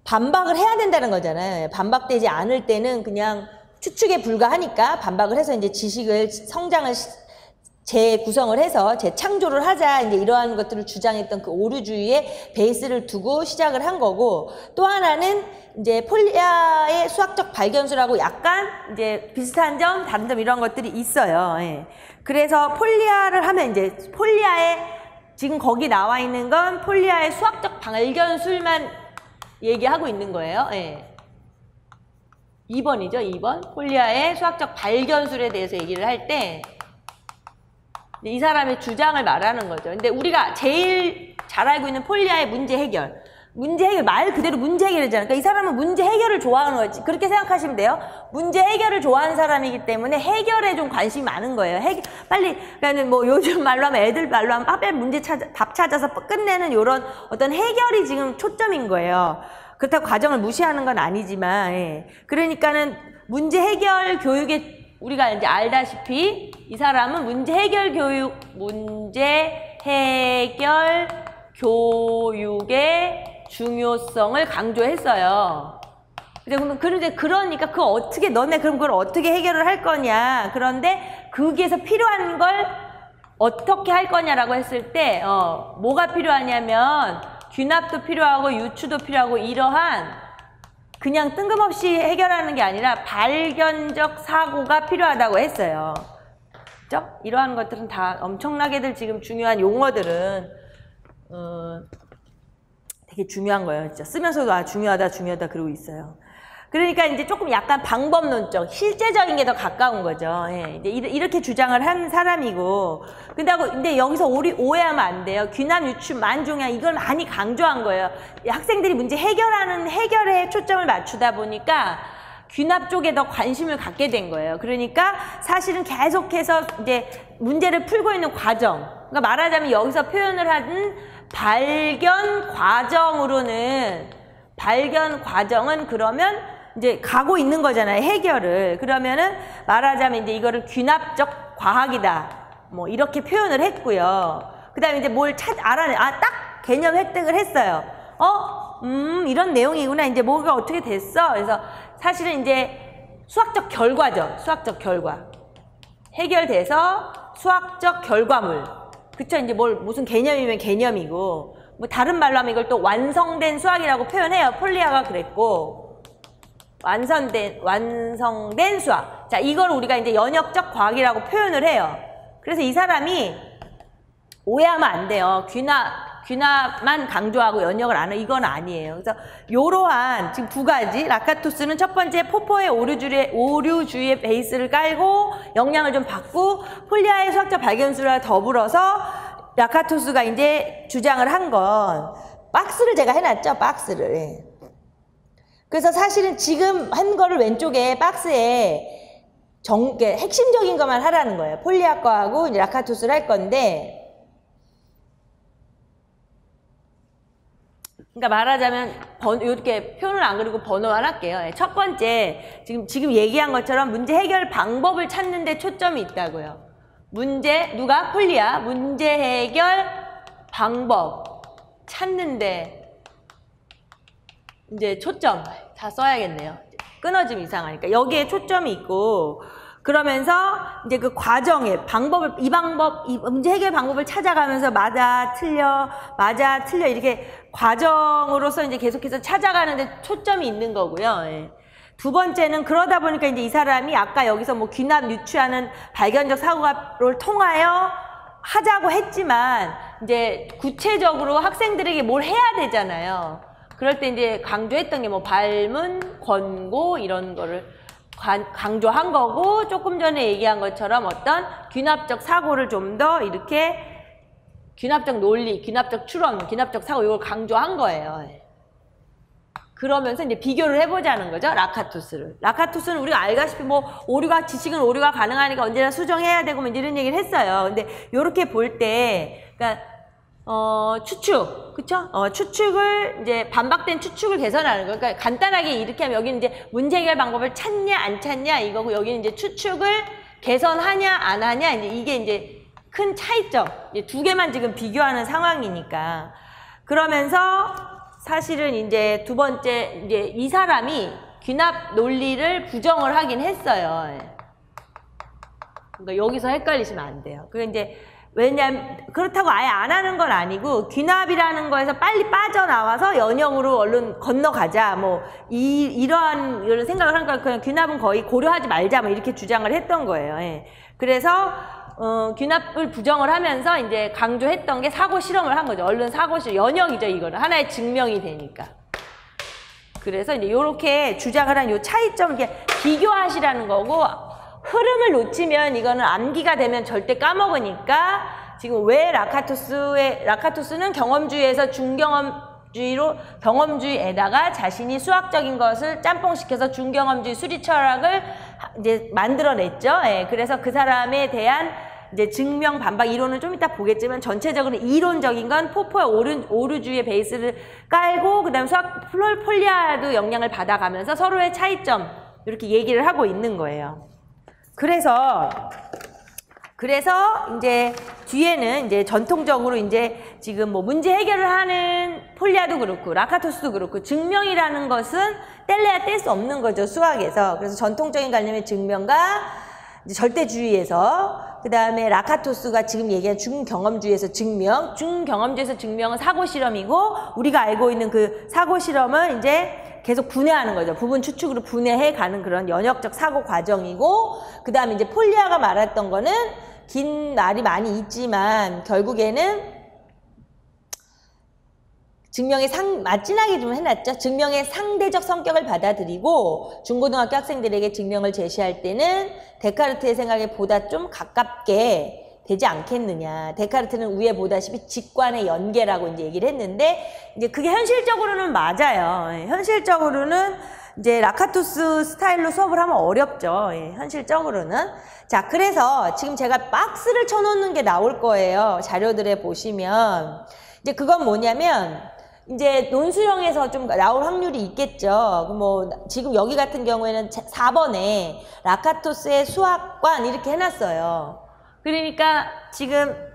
반박을 해야 된다는 거잖아요. 예, 반박되지 않을 때는 그냥 추측에 불과하니까 반박을 해서 이제 지식을 성장을 재구성을 해서 재창조를 하자 이제 이러한 것들을 주장했던 그 오류주의의 베이스를 두고 시작을 한 거고 또 하나는 이제 폴리아의 수학적 발견수라고 약간 이제 비슷한 점, 다른 점 이런 것들이 있어요. 예. 그래서 폴리아를 하면 이제 폴리아의 지금 거기 나와 있는 건 폴리아의 수학적 발견술만 얘기하고 있는 거예요. 예. 2번이죠, 2번. 폴리아의 수학적 발견술에 대해서 얘기를 할 때 이 사람의 주장을 말하는 거죠. 근데 우리가 제일 잘 알고 있는 폴리아의 문제 해결. 말 그대로 문제 해결이잖아요. 그러니까 이 사람은 문제 해결을 좋아하는 거지. 그렇게 생각하시면 돼요. 문제 해결을 좋아하는 사람이기 때문에 해결에 좀 관심이 많은 거예요. 그러니까 뭐 요즘 말로 하면 애들 말로 하면 빨리 답 찾아서 끝내는 이런 어떤 해결이 지금 초점인 거예요. 그렇다고 과정을 무시하는 건 아니지만, 예. 그러니까는 문제 해결 교육에 우리가 이제 알다시피 이 사람은 문제 해결 교육의 중요성을 강조했어요. 그런데 그러니까 너네 그럼 그걸 어떻게 해결을 할 거냐. 그런데 거기에서 필요한 걸 어떻게 할 거냐라고 했을 때, 뭐가 필요하냐면 귀납도 필요하고 유추도 필요하고 이러한 그냥 뜬금없이 해결하는 게 아니라 발견적 사고가 필요하다고 했어요. 그죠? 이러한 것들은 다 엄청나게들 지금 중요한 용어들은 되게 중요한 거예요. 진짜 쓰면서도 아 중요하다 그러고 있어요. 그러니까 이제 조금 약간 방법론적, 실제적인 게 더 가까운 거죠. 예, 이제 이렇게 주장을 한 사람이고, 근데 여기서 오해하면 안 돼요. 귀납, 유추, 만종양 이걸 많이 강조한 거예요. 학생들이 문제 해결에 초점을 맞추다 보니까 귀납 쪽에 더 관심을 갖게 된 거예요. 그러니까 사실은 계속해서 이제 문제를 풀고 있는 과정, 그러니까 말하자면 여기서 표현을 한 발견 과정은 그러면 이제 가고 있는 거잖아요. 해결을. 그러면은 말하자면 이제 이거를 귀납적 과학이다. 뭐 이렇게 표현을 했고요. 그 다음에 이제 뭘 딱 개념 획득을 했어요. 이런 내용이구나. 이제 뭐가 어떻게 됐어. 그래서 사실은 이제 수학적 결과죠. 수학적 결과. 해결돼서 수학적 결과물. 그쵸? 이제 무슨 개념이면 개념이고. 뭐 다른 말로 하면 이걸 또 완성된 수학이라고 표현해요. 폴리아가 그랬고. 완성된 수학. 자, 이걸 우리가 이제 연역적 과학이라고 표현을 해요. 그래서 이 사람이 오해하면 안 돼요. 귀납만 강조하고 연역을 안 해요. 이건 아니에요. 그래서 요러한 지금 두 가지, 라카토스는 첫 번째 포포의 오류주의 베이스를 깔고 영향을 좀 받고 폴리아의 수학적 발견수와 더불어서 라카토스가 이제 주장을 한 건 박스를 제가 해놨죠. 박스를. 예. 그래서 사실은 지금 한 거를 왼쪽에 박스에 핵심적인 것만 하라는 거예요. 폴리아 거하고 이제 라카토스를 할 건데, 그러니까 말하자면 이렇게 표현을 안 그리고 번호만 할게요. 첫 번째, 지금 얘기한 것처럼 문제 해결 방법을 찾는 데 초점이 있다고요. 누가? 폴리아. 문제 해결 방법 찾는데 이제 초점 다 써야겠네요. 끊어지면 이상하니까 여기에 초점이 있고, 그러면서 이제 그 과정에 이 문제 해결 방법을 찾아가면서 맞아 틀려 이렇게 과정으로서 이제 계속해서 찾아가는데 초점이 있는 거고요. 예. 두 번째는 그러다 보니까 이제 이 사람이 아까 여기서 뭐 귀납, 유추하는 발견적 사고를 통하여 하자고 했지만 이제 구체적으로 학생들에게 뭘 해야 되잖아요. 그럴 때 이제 강조했던 게 뭐 발문, 권고 이런 거를 강조한 거고, 조금 전에 얘기한 것처럼 어떤 귀납적 사고를 좀 더 이렇게 귀납적 논리, 귀납적 추론, 귀납적 사고 이걸 강조한 거예요. 그러면서 이제 비교를 해보자는 거죠. 라카토스는 우리가 알다시피 뭐 지식은 오류가 가능하니까 언제나 수정해야 되고 뭐 이런 얘기를 했어요. 근데 요렇게 볼 때 그러니까 추측, 그쵸? 추측을, 이제, 반박된 추측을 개선하는 거. 그러니까 간단하게 이렇게 하면 여기는 이제 문제 해결 방법을 찾냐, 안 찾냐, 이거고, 여기는 이제 추측을 개선하냐, 안 하냐, 이게 이제 큰 차이점. 이제 두 개만 지금 비교하는 상황이니까. 그러면서 사실은 이제 두 번째, 이제 이 사람이 귀납 논리를 부정을 하긴 했어요. 그러니까 여기서 헷갈리시면 안 돼요. 그게 이제, 왜냐면 그렇다고 아예 안 하는 건 아니고 귀납이라는 거에서 빨리 빠져나와서 연형으로 얼른 건너가자 뭐 이런 생각을 한 거예요. 그냥 귀납은 거의 고려하지 말자 뭐 이렇게 주장을 했던 거예요. 예. 그래서 귀납을 부정을 하면서 이제 강조했던 게 사고 실험을 한 거죠. 얼른 사고 실험 연형이죠. 이거는 하나의 증명이 되니까. 그래서 이제 이렇게 주장을 한 요 차이점 이렇게 비교하시라는 거고. 흐름을 놓치면 이거는 암기가 되면 절대 까먹으니까 지금 왜 라카토스는 경험주의에서 중경험주의로 경험주의에다가 자신이 수학적인 것을 짬뽕시켜서 중경험주의 수리 철학을 이제 만들어냈죠. 예, 그래서 그 사람에 대한 이제 증명 반박 이론은 좀 이따 보겠지만 전체적으로 이론적인 건 포포의 오류주의 베이스를 깔고 그다음에 수학 폴리아도 영향을 받아가면서 서로의 차이점 이렇게 얘기를 하고 있는 거예요. 그래서 이제 뒤에는 이제 전통적으로 이제 지금 뭐 문제 해결을 하는 폴리아도 그렇고 라카토스도 그렇고 증명이라는 것은 뗄래야 뗄 수 없는 거죠. 수학에서. 그래서 전통적인 관념의 증명과 이제 절대주의에서, 그 다음에 라카토스가 지금 얘기한 중경험주의에서 증명, 중경험주의에서 증명은 사고 실험이고, 우리가 알고 있는 그 사고 실험은 이제 계속 분해하는 거죠. 부분 추측으로 분해해 가는 그런 연역적 사고 과정이고, 그 다음에 이제 폴리아가 말했던 거는 긴 말이 많이 있지만 결국에는 증명의 진하게 좀 해놨죠. 증명의 상대적 성격을 받아들이고 중고등학교 학생들에게 증명을 제시할 때는 데카르트의 생각에 보다 좀 가깝게 되지 않겠느냐. 데카르트는 위에 보다시피 직관의 연계라고 이제 얘기를 했는데, 이제 그게 현실적으로는 맞아요. 현실적으로는 이제 라카토스 스타일로 수업을 하면 어렵죠. 현실적으로는. 자, 그래서 지금 제가 박스를 쳐놓는 게 나올 거예요. 자료들에 보시면. 이제 그건 뭐냐면, 이제 논술형에서 좀 나올 확률이 있겠죠. 뭐 지금 여기 같은 경우에는 4번에 라카토스의 수학관 이렇게 해놨어요. 그러니까 지금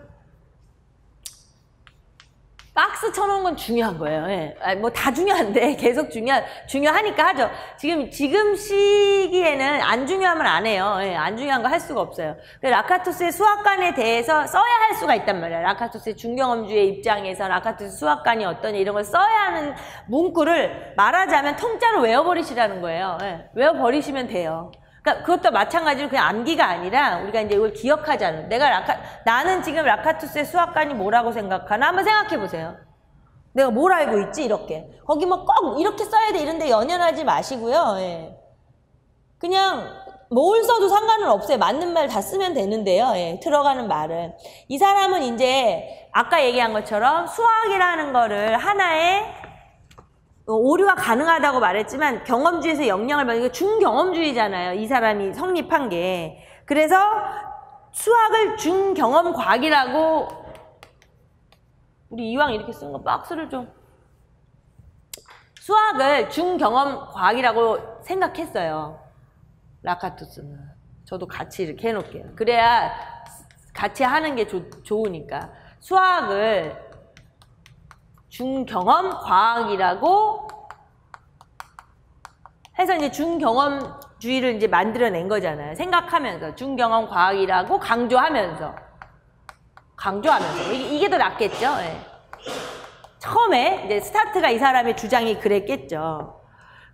박스 쳐놓은 건 중요한 거예요. 예. 뭐 다 중요한데 계속 중요하니까 하죠. 지금 시기에는 안 중요하면 안 해요. 예. 안 중요한 거 할 수가 없어요. 라카토스의 수학관에 대해서 써야 할 수가 있단 말이에요. 라카토스의 중경험주의 입장에서 라카토스 수학관이 어떠냐 이런 걸 써야 하는 문구를 말하자면 통짜로 외워버리시라는 거예요. 예. 외워버리시면 돼요. 그러니까 그것도 마찬가지로 그냥 암기가 아니라 우리가 이제 이걸 기억하자는, 나는 지금 라카토스의 수학관이 뭐라고 생각하나 한번 생각해 보세요. 내가 뭘 알고 있지 이렇게. 거기 뭐 꼭 이렇게 써야 돼 이런데 연연하지 마시고요. 예. 그냥 뭘 써도 상관은 없어요. 맞는 말 다 쓰면 되는데요. 예. 들어가는 말은. 이 사람은 이제 아까 얘기한 것처럼 수학이라는 거를 하나의 오류가 가능하다고 말했지만 경험주의에서 영향을 받는 게 중경험주의잖아요. 이 사람이 성립한 게. 그래서 수학을 중경험과학이라고, 우리 이왕 이렇게 쓴 거 박스를 좀, 수학을 중경험과학이라고 생각했어요. 라카토스는. 저도 같이 이렇게 해놓을게요. 그래야 같이 하는 게 좋으니까. 수학을 중경험과학이라고 해서 이제 중경험주의를 이제 만들어낸 거잖아요. 생각하면서 중경험과학이라고 강조하면서 이게 더 낫겠죠. 예. 처음에 이제 스타트가 이 사람의 주장이 그랬겠죠.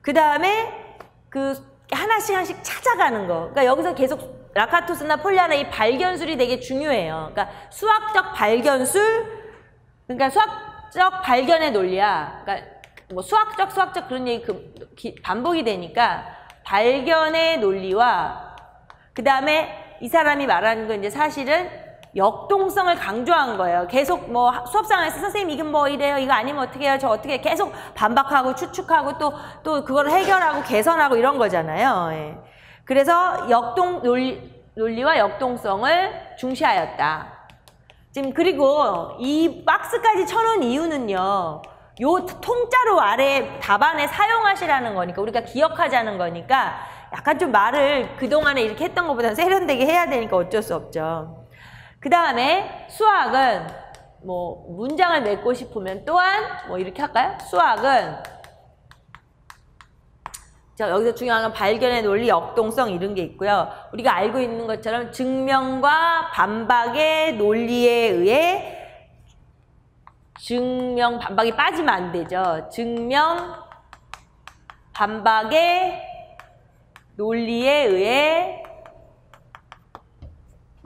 그 다음에 그 하나씩 찾아가는 거. 그러니까 여기서 계속 라카토스나 폴리아나 이 발견술이 되게 중요해요. 그러니까 수학적 발견술, 그러니까 수학적 발견의 논리야. 그러니까 뭐 수학적 그런 얘기 반복이 되니까 발견의 논리와 그 다음에 이 사람이 말하는 건 이제 사실은 역동성을 강조한 거예요. 계속 뭐 수업상에서 선생님 이건 뭐 이래요, 이거 아니면 어떻게 해요, 저 어떻게 해요? 계속 반박하고 추측하고 또 그걸 해결하고 개선하고 이런 거잖아요. 예. 그래서 논리와 역동성을 중시하였다. 지금 그리고 이 박스까지 쳐놓은 이유는요, 요 통짜로 아래 답안에 사용하시라는 거니까, 우리가 기억하자는 거니까 약간 좀 말을 그동안에 이렇게 했던 것보다는 세련되게 해야 되니까 어쩔 수 없죠. 그 다음에 수학은 뭐 문장을 맺고 싶으면 또한 뭐 이렇게 할까요? 수학은 자, 여기서 중요한 건 발견의 논리, 역동성 이런 게 있고요. 우리가 알고 있는 것처럼 증명과 반박의 논리에 의해 증명, 반박이 빠지면 안 되죠. 증명, 반박의 논리에 의해,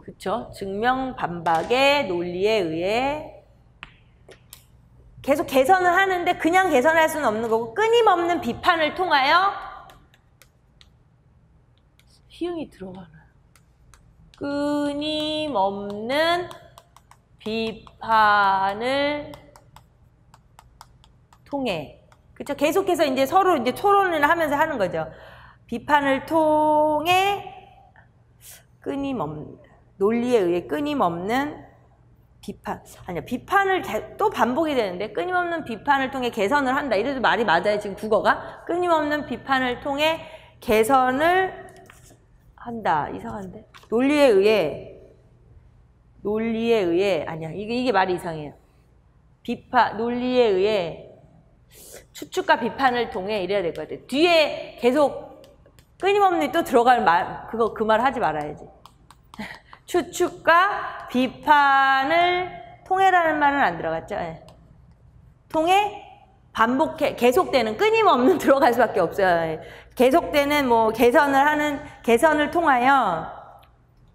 그쵸? 증명, 반박의 논리에 의해 계속 개선을 하는데 그냥 개선할 수는 없는 거고, 끊임없는 비판을 통하여, 희응이 들어가나요? 끊임없는 비판을 통해, 그쵸? 계속해서 이제 서로 이제 토론을 하면서 하는 거죠. 비판을 통해 논리에 의해 끊임없는 비판을 또 반복이 되는데, 끊임없는 비판을 통해 개선을 한다. 이래도 말이 맞아요, 지금 국어가. 끊임없는 비판을 통해 개선을 한다. 이상한데? 논리에 의해, 아니야. 이게 말이 이상해요. 논리에 의해 추측과 비판을 통해 이래야 될 것 같아요. 뒤에 계속 끊임없는 또 들어갈 말, 그 말 하지 말아야지. 추측과 비판을 통해라는 말은 안 들어갔죠. 예. 통해, 반복해, 계속되는, 끊임없는 들어갈 수밖에 없어요. 예. 계속되는 뭐 개선을 통하여,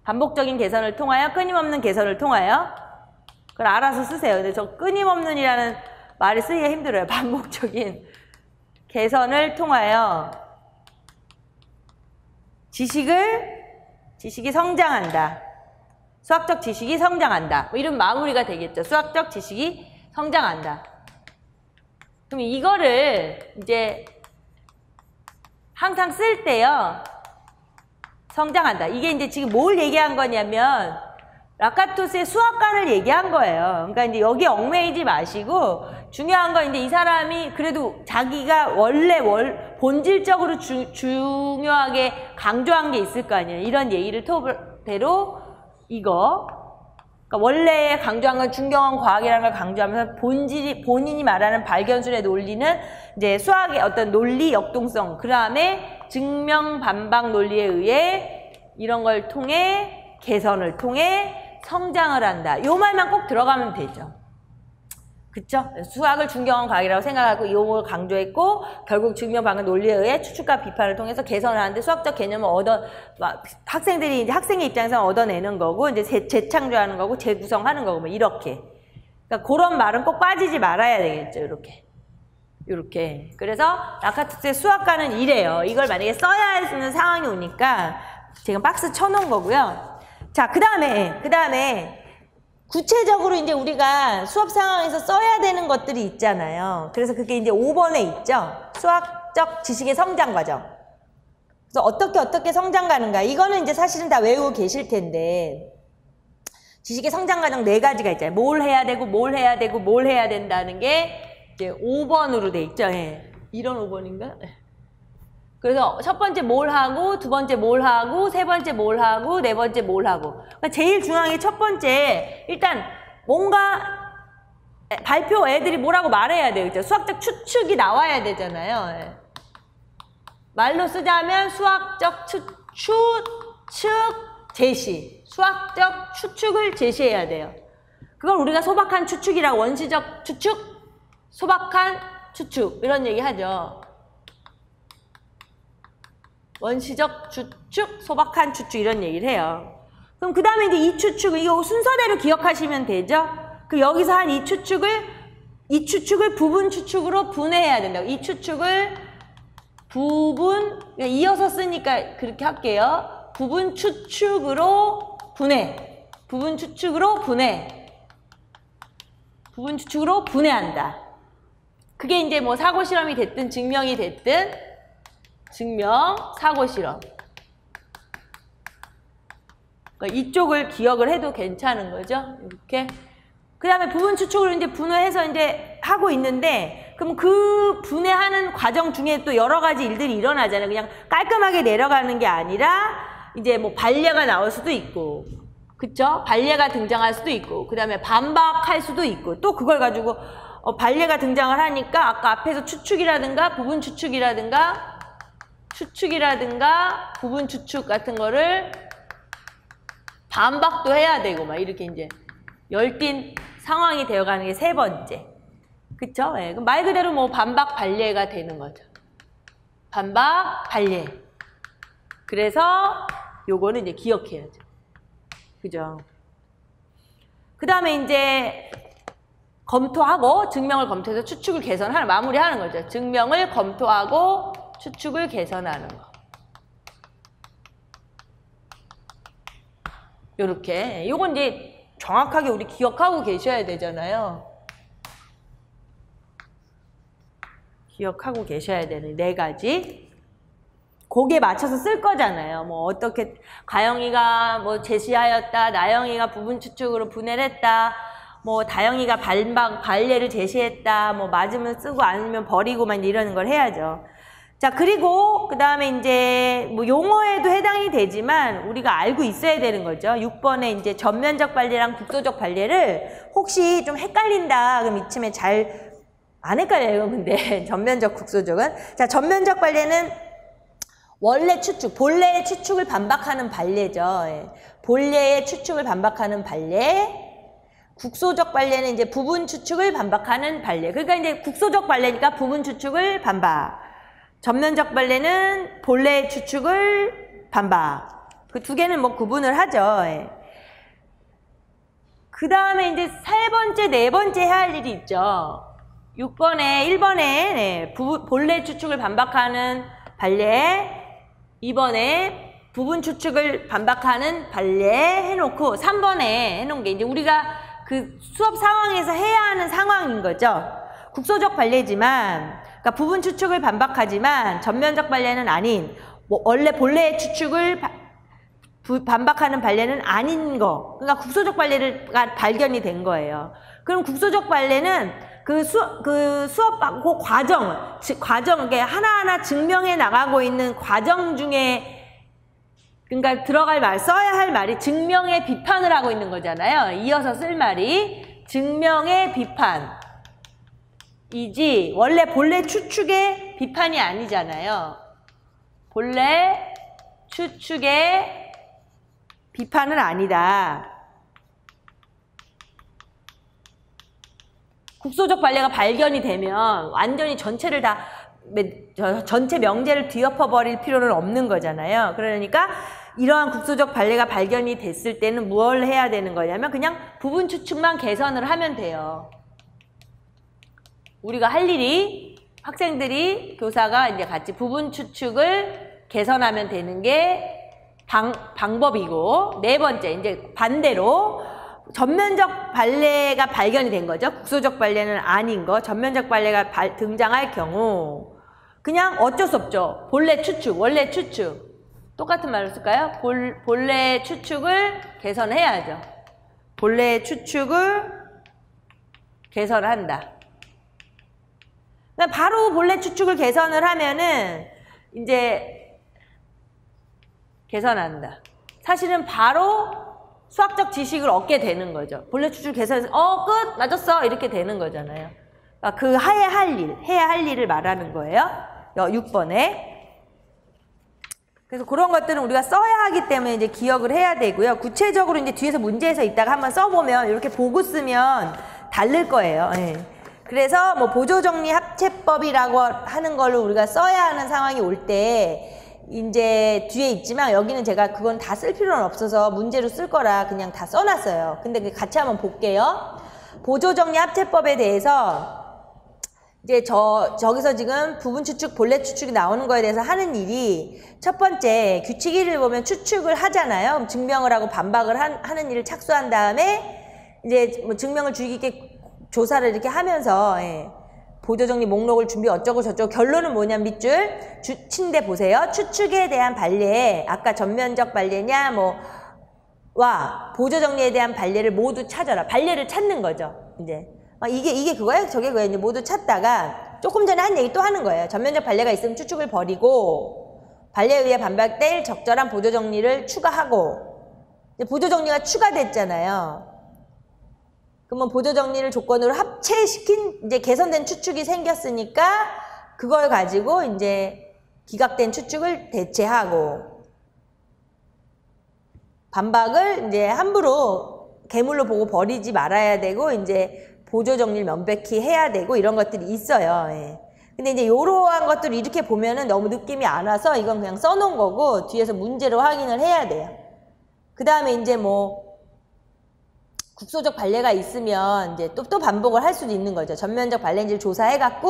반복적인 개선을 통하여, 끊임없는 개선을 통하여, 그걸 알아서 쓰세요. 근데 저 끊임없는이라는 말을 쓰기가 힘들어요. 반복적인 개선을 통하여 지식이 성장한다. 수학적 지식이 성장한다. 뭐 이런 마무리가 되겠죠. 수학적 지식이 성장한다. 그럼 이거를 이제 항상 쓸 때요. 성장한다. 이게 이제 지금 뭘 얘기한 거냐면 라카토스의 수학관을 얘기한 거예요. 그러니까 이제 여기 얽매이지 마시고 중요한 건 이제 이 사람이 그래도 자기가 원래 본질적으로 중요하게 강조한 게 있을 거 아니에요. 이런 얘기를 토대로 이거 그러니까 원래 강조한 건 중경원 과학이라는 걸 강조하면서 본인이 말하는 발견술의 논리는 이제 수학의 어떤 논리 역동성, 그 다음에 증명 반박 논리에 의해 이런 걸 통해 개선을 통해 성장을 한다. 요 말만 꼭 들어가면 되죠. 그쵸? 수학을 중경원 과학이라고 생각하고 이 용어를 강조했고 결국 증명 반박 논리에 의해 추측과 비판을 통해서 개선을 하는데 수학적 개념을 학생들이 이제 학생의 입장에서 얻어내는 거고 이제 재창조하는 거고 재구성하는 거고 뭐 이렇게. 그러니까 그런 말은 꼭 빠지지 말아야 되겠죠. 이렇게. 그래서 라카토스의 수학과는 이래요. 이걸 만약에 써야 할 수 있는 상황이 오니까 제가 박스 쳐놓은 거고요. 자, 그 다음에 구체적으로 이제 우리가 수업 상황에서 써야 되는 것들이 있잖아요. 그래서 그게 이제 5번에 있죠. 수학적 지식의 성장 과정. 그래서 어떻게 성장 가는가. 이거는 이제 사실은 다 외우고 계실 텐데 지식의 성장 과정 4가지가 있잖아요. 뭘 해야 되고 뭘 해야 되고 뭘 해야 된다는 게 이제 5번으로 돼 있죠. 예. 이런 5번인가? 그래서 첫 번째 뭘 하고, 두 번째 뭘 하고, 세 번째 뭘 하고, 네 번째 뭘 하고. 그러니까 제일 중요한 게 첫 번째, 일단 뭔가 발표 애들이 뭐라고 말해야 돼요. 그죠? 수학적 추측이 나와야 되잖아요. 예. 말로 쓰자면 수학적 추측 제시. 수학적 추측을 제시해야 돼요. 그걸 우리가 소박한 추측이라고 원시적 추측, 소박한 추측 이런 얘기 하죠. 원시적 추측, 소박한 추측 이런 얘기를 해요. 그럼 그 다음에 이제 이 추측을 이거 순서대로 기억하시면 되죠. 그 여기서 한 이 추측을 부분 추측으로 분해해야 된다고. 이 추측을 이어서 쓰니까 그렇게 할게요. 부분 추측으로 분해한다. 그게 이제 뭐 사고 실험이 됐든 증명이 됐든 증명, 사고 실험. 그러니까 이쪽을 기억을 해도 괜찮은 거죠. 이렇게. 그 다음에 부분 추측을 이제 분해해서 이제 하고 있는데, 그럼 그 분해하는 과정 중에 또 여러 가지 일들이 일어나잖아요. 그냥 깔끔하게 내려가는 게 아니라, 이제 뭐 반례가 나올 수도 있고, 그쵸? 반례가 등장할 수도 있고, 그 다음에 반박할 수도 있고, 또 그걸 가지고, 반례가 등장을 하니까, 아까 앞에서 추측이라든가, 부분 추측이라든가, 부분 추측 같은 거를 반박도 해야 되고 막 이렇게 이제 열띤 상황이 되어가는 게 세 번째. 그쵸? 예. 그럼 말 그대로 뭐 반박 반례가 되는 거죠. 반박 반례. 그래서 요거는 이제 기억해야죠. 그죠? 그 다음에 이제 검토하고 증명을 검토해서 추측을 개선하는 마무리하는 거죠. 증명을 검토하고 추측을 개선하는 거. 요렇게. 요건 이제 정확하게 우리 기억하고 계셔야 되잖아요. 기억하고 계셔야 되는 4가지. 거기에 맞춰서 쓸 거잖아요. 뭐 어떻게 가영이가 뭐 제시하였다. 나영이가 부분 추측으로 분해를 했다. 뭐 다영이가 반례를 제시했다. 뭐 맞으면 쓰고 아니면 버리고 막 이러는 걸 해야죠. 자, 그리고 그 다음에 이제 뭐 용어에도 해당이 되지만 우리가 알고 있어야 되는 거죠. 6번에 이제 전면적 반례랑 국소적 반례를 혹시 좀 헷갈린다. 그럼 이쯤에 안 헷갈려요. 근데 전면적 국소적은. 자, 전면적 반례는 원래 추측, 본래의 추측을 반박하는 반례죠. 예. 본래의 추측을 반박하는 반례. 국소적 반례는 이제 부분 추측을 반박하는 반례. 그러니까 이제 국소적 반례니까 부분 추측을 반박. 전면적 반례는 본래의 추측을 반박. 그 두 개는 뭐 구분을 하죠. 예. 그 다음에 이제 세 번째, 네 번째 해야 할 일이 있죠. 6번에, 1번에 네, 본래 추측을 반박하는 반례. 2번에 부분 추측을 반박하는 반례 해놓고 3번에 해놓은 게 이제 우리가 그 수업 상황에서 해야 하는 상황인 거죠. 국소적 반례지만, 그러니까 부분 추측을 반박하지만 전면적 반례는 아닌, 뭐 원래 본래의 추측을 반박하는 반례는 아닌 거. 그러니까 국소적 반례가 발견이 된 거예요. 그럼 국소적 반례는 그 수업하고 과정, 이게 하나하나 증명해 나가고 있는 과정 중에, 그러니까 들어갈 말, 써야 할 말이 증명의 비판을 하고 있는 거잖아요. 이어서 쓸 말이 증명의 비판이지, 원래 본래 추측의 비판이 아니잖아요. 본래 추측의 비판은 아니다. 국소적 반례가 발견이 되면 완전히 전체를 다, 전체 명제를 뒤엎어버릴 필요는 없는 거잖아요. 그러니까 이러한 국소적 반례가 발견이 됐을 때는 뭘 해야 되는 거냐면 그냥 부분 추측만 개선을 하면 돼요. 우리가 할 일이, 학생들이, 교사가 이제 같이 부분 추측을 개선하면 되는 게 방법이고, 네 번째, 이제 반대로 전면적 반례가 발견이 된 거죠. 국소적 반례는 아닌 거. 전면적 반례가 등장할 경우 그냥 어쩔 수 없죠. 본래 추측, 원래 추측. 똑같은 말로 쓸까요? 본래 추측을 개선해야죠. 본래 추측을 개선한다. 바로 본래 추측을 개선을 하면은 이제 개선한다. 사실은 바로 수학적 지식을 얻게 되는 거죠. 본래 추출 개선해서 끝! 맞았어! 이렇게 되는 거잖아요. 그러니까 그 해야 할 일을 말하는 거예요. 6번에. 그래서 그런 것들은 우리가 써야 하기 때문에 이제 기억을 해야 되고요. 구체적으로 이제 뒤에서 문제에서 있다가 한번 써보면 이렇게 보고 쓰면 다를 거예요. 네. 그래서 뭐 보조정리 합체법이라고 하는 걸로 우리가 써야 하는 상황이 올 때 이제 뒤에 있지만 여기는 제가 그건 다 쓸 필요는 없어서 문제로 쓸 거라 그냥 다 써놨어요. 근데 같이 한번 볼게요. 보조정리 합체법에 대해서 이제 저기서 지금 부분 추측, 본래 추측이 나오는 거에 대해서 하는 일이 첫 번째 규칙 1을 보면 추측을 하잖아요. 증명을 하고 반박을 하는 일을 착수한 다음에 이제 뭐 증명을 주의 깊게 조사를 이렇게 하면서 보조정리 목록을 준비 어쩌고 저쩌고 결론은 뭐냐 밑줄 친데 보세요. 추측에 대한 반례 아까 전면적 반례냐 와 보조정리에 대한 반례를 모두 찾아라. 반례를 찾는 거죠. 이제 이게 그거예요. 저게 그거예요. 이제 모두 찾다가 조금 전에 한 얘기 또 하는 거예요. 전면적 반례가 있으면 추측을 버리고 반례에 의해 반박될 적절한 보조정리를 추가하고 이제 보조정리가 추가됐잖아요. 그러면 보조정리를 조건으로 합체시킨 이제 개선된 추측이 생겼으니까 그걸 가지고 이제 기각된 추측을 대체하고 반박을 이제 함부로 괴물로 보고 버리지 말아야 되고 이제 보조정리를 명백히 해야 되고 이런 것들이 있어요. 예. 근데 이제 이러한 것들을 이렇게 보면은 너무 느낌이 안 와서 이건 그냥 써놓은 거고 뒤에서 문제로 확인을 해야 돼요. 그 다음에 이제 국소적 반례가 있으면 이제 또 반복을 할 수도 있는 거죠. 전면적 반례인지를 조사해갖고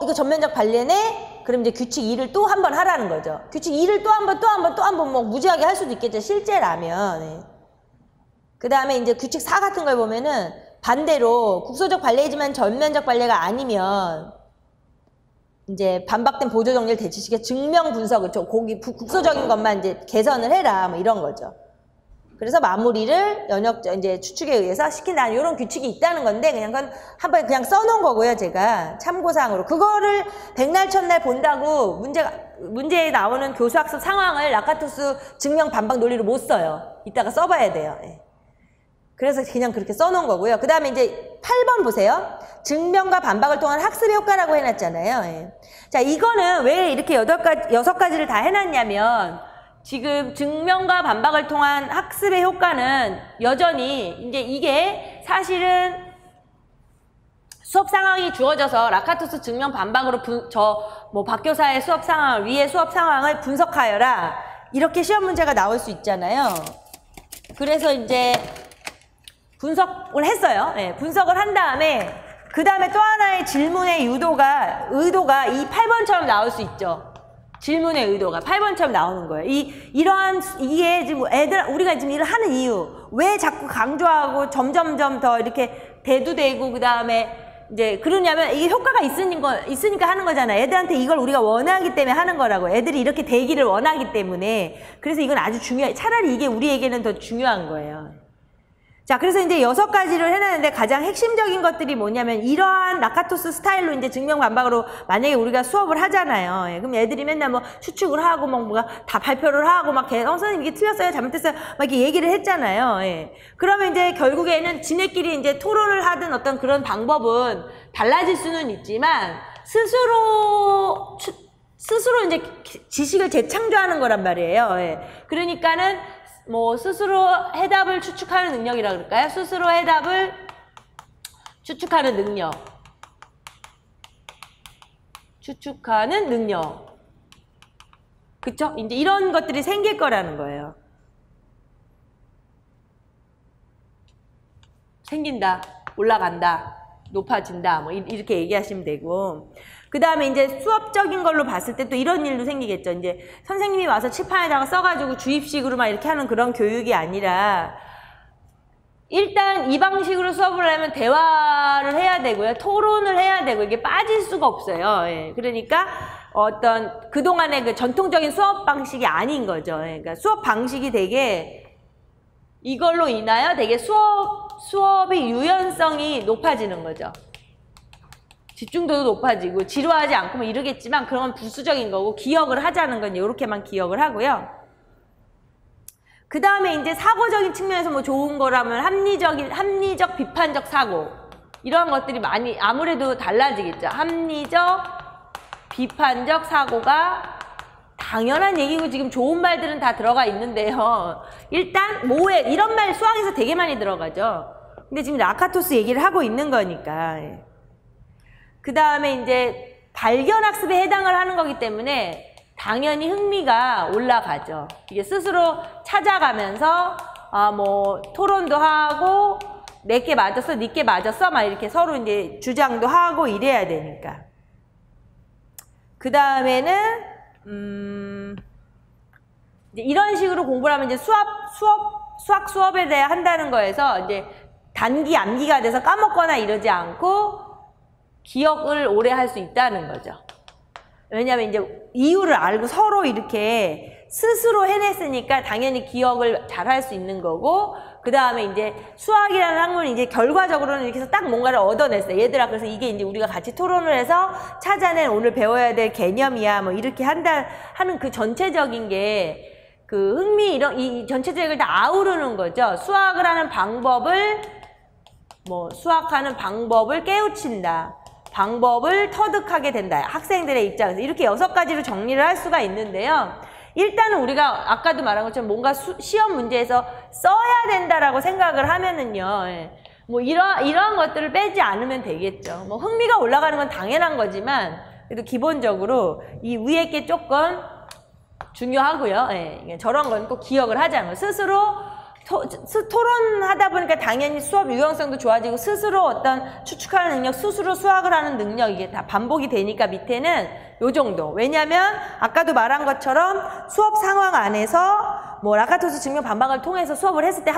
이거 전면적 반례네? 그럼 이제 규칙 2를 또 한 번 하라는 거죠. 규칙 2를 또 한 번 무지하게 할 수도 있겠죠. 실제라면. 그 다음에 이제 규칙 4 같은 걸 보면은 반대로 국소적 반례이지만 전면적 반례가 아니면 이제 반박된 보조정리를 대체시켜 증명 분석을 거기 국소적인 것만 이제 개선을 해라 이런 거죠. 그래서 마무리를 이제 추측에 의해서 시킨다. 이런 규칙이 있다는 건데 그냥 그건 한번 그냥 써놓은 거고요. 제가 참고사항으로 그거를 백날 첫날 본다고 문제에 나오는 교수학습 상황을 라카투스 증명 반박 논리로 못 써요. 이따가 써봐야 돼요. 예. 그래서 그냥 그렇게 써놓은 거고요. 그 다음에 이제 8번 보세요. 증명과 반박을 통한 학습의 효과라고 해놨잖아요. 예. 자, 이거는 왜 이렇게 6가지를 다 해놨냐면 지금 증명과 반박을 통한 학습의 효과는 여전히 이제 이게 사실은 수업 상황이 주어져서 라카토스 증명 반박으로 박 교사의 수업 상황을 위의 수업 상황을 분석하여라 이렇게 시험 문제가 나올 수 있잖아요. 그래서 이제 분석을 했어요. 네, 분석을 한 다음에 그 다음에 또 하나의 질문의 의도가 이 8번처럼 나올 수 있죠. 질문의 의도가 8번처럼 나오는 거예요. 이게 지금 우리가 지금 일을 하는 이유, 왜 자꾸 강조하고 점점점 더 이렇게 대두되고 그 다음에 이제 그러냐면 이게 효과가 있으니까 하는 거잖아요. 애들한테 이걸 우리가 원하기 때문에 하는 거라고. 애들이 이렇게 되기를 원하기 때문에. 그래서 이건 아주 중요해요. 차라리 이게 우리에게는 더 중요한 거예요. 자, 그래서 이제 6가지를 해놨는데 가장 핵심적인 것들이 뭐냐면 이러한 라카토스 스타일로 이제 증명 반박으로 만약에 우리가 수업을 하잖아요. 예, 그럼 애들이 맨날 뭐 추측을 하고 뭐가 다 발표를 하고 막 선생님 이게 틀렸어요, 잘못됐어요, 막 이렇게 얘기를 했잖아요. 예. 그러면 이제 결국에는 지네끼리 이제 토론을 하든 어떤 그런 방법은 달라질 수는 있지만 스스로 이제 지식을 재창조하는 거란 말이에요. 예. 그러니까는 뭐 스스로 해답을 추측하는 능력이라 그럴까요? 스스로 해답을 추측하는 능력. 추측하는 능력. 그쵸? 이제 이런 것들이 생길 거라는 거예요. 생긴다, 올라간다, 높아진다, 뭐 이렇게 얘기하시면 되고. 그 다음에 이제 수업적인 걸로 봤을 때 또 이런 일도 생기겠죠. 이제 선생님이 와서 칠판에다가 써가지고 주입식으로 막 이렇게 하는 그런 교육이 아니라 일단 이 방식으로 수업을 하면 대화를 해야 되고요. 토론을 해야 되고 이게 빠질 수가 없어요. 예. 그러니까 어떤 그동안의 그 전통적인 수업 방식이 아닌 거죠. 예. 그러니까 수업 방식이 되게 이걸로 인하여 되게 수업의 유연성이 높아지는 거죠. 집중도도 높아지고 지루하지 않고 뭐 이러겠지만 그런 건 부수적인 거고 기억을 하자는 건 이렇게만 기억을 하고요. 그 다음에 이제 사고적인 측면에서 뭐 좋은 거라면 합리적 비판적 사고 이러한 것들이 많이 아무래도 달라지겠죠. 합리적 비판적 사고가 당연한 얘기고 지금 좋은 말들은 다 들어가 있는데요. 일단 뭐에 이런 말 수학에서 되게 많이 들어가죠. 근데 지금 라카토스 얘기를 하고 있는 거니까. 그 다음에 이제 발견학습에 해당을 하는 거기 때문에 당연히 흥미가 올라가죠. 이게 스스로 찾아가면서 뭐 토론도 하고 내게 맞았어, 니께 맞았어 막 이렇게 서로 이제 주장도 하고 이래야 되니까. 그 다음에는 이제 이런 식으로 공부를 하면 이제 수학 수업에 대해 한다는 거에서 이제 단기 암기가 돼서 까먹거나 이러지 않고 기억을 오래 할 수 있다는 거죠. 왜냐하면 이제 이유를 알고 서로 이렇게 스스로 해냈으니까 당연히 기억을 잘 할 수 있는 거고, 그 다음에 이제 수학이라는 학문이 이제 결과적으로는 이렇게 해서 딱 뭔가를 얻어냈어요. 얘들아, 그래서 이게 이제 우리가 같이 토론을 해서 찾아낸 오늘 배워야 될 개념이야. 뭐 이렇게 하는 그 전체적인 게 그 흥미 이 전체적인 걸 다 아우르는 거죠. 수학을 하는 방법을 수학하는 방법을 깨우친다. 방법을 터득하게 된다. 학생들의 입장에서 이렇게 6가지로 정리를 할 수가 있는데요. 일단은 우리가 아까도 말한 것처럼 뭔가 시험 문제에서 써야 된다라고 생각을 하면은요. 뭐 이러한 것들을 빼지 않으면 되겠죠. 뭐 흥미가 올라가는 건 당연한 거지만 그래도 기본적으로 이 위에 게 조금 중요하고요. 저런 건 꼭 기억을 하자는 거예요. 스스로 토론하다 보니까 당연히 수업 유연성도 좋아지고 스스로 어떤 추측하는 능력, 스스로 수학을 하는 능력 이게 다 반복이 되니까 밑에는 요 정도. 왜냐면 아까도 말한 것처럼 수업 상황 안에서 뭐 라카토스 증명 반박을 통해서 수업을 했을 때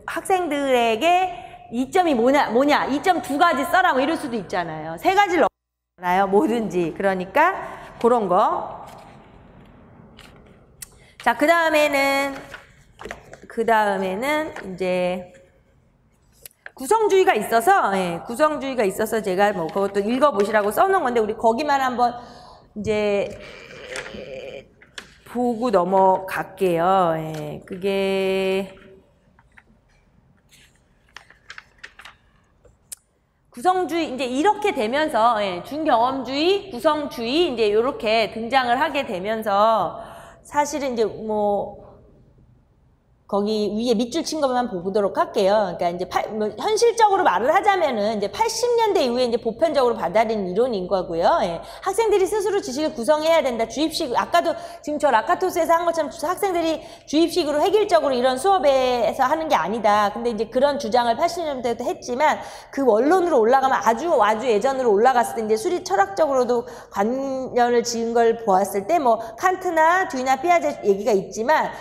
학생들에게 이점이 뭐냐 2점 2가지 써라 뭐 이럴 수도 있잖아요. 3가지를 넣어놔요. 뭐든지. 그러니까 그런 거. 자, 그 다음에는 이제 구성주의가 있어서 제가 뭐 그것도 읽어보시라고 써놓은 건데 우리 거기만 한번 이제 보고 넘어갈게요. 그게 구성주의 이제 이렇게 되면서 준경험주의, 구성주의 이제 이렇게 등장을 하게 되면서 사실은 이제 뭐 거기 위에 밑줄 친 것만 보도록 할게요. 그러니까 이제 현실적으로 말을 하자면은 이제 80년대 이후에 이제 보편적으로 받아들인 이론인 거고요. 학생들이 스스로 지식을 구성해야 된다. 주입식, 아까도 지금 저 라카토스에서 한 것처럼 학생들이 주입식으로 획일적으로 이런 수업에서 하는 게 아니다. 근데 이제 그런 주장을 80년대부터 했지만 그 원론으로 올라가면 아주 예전으로 올라갔을 때 이제 수리 철학적으로도 관련을 지은 걸 보았을 때 뭐 칸트나 듀이나 피아제 얘기가 있지만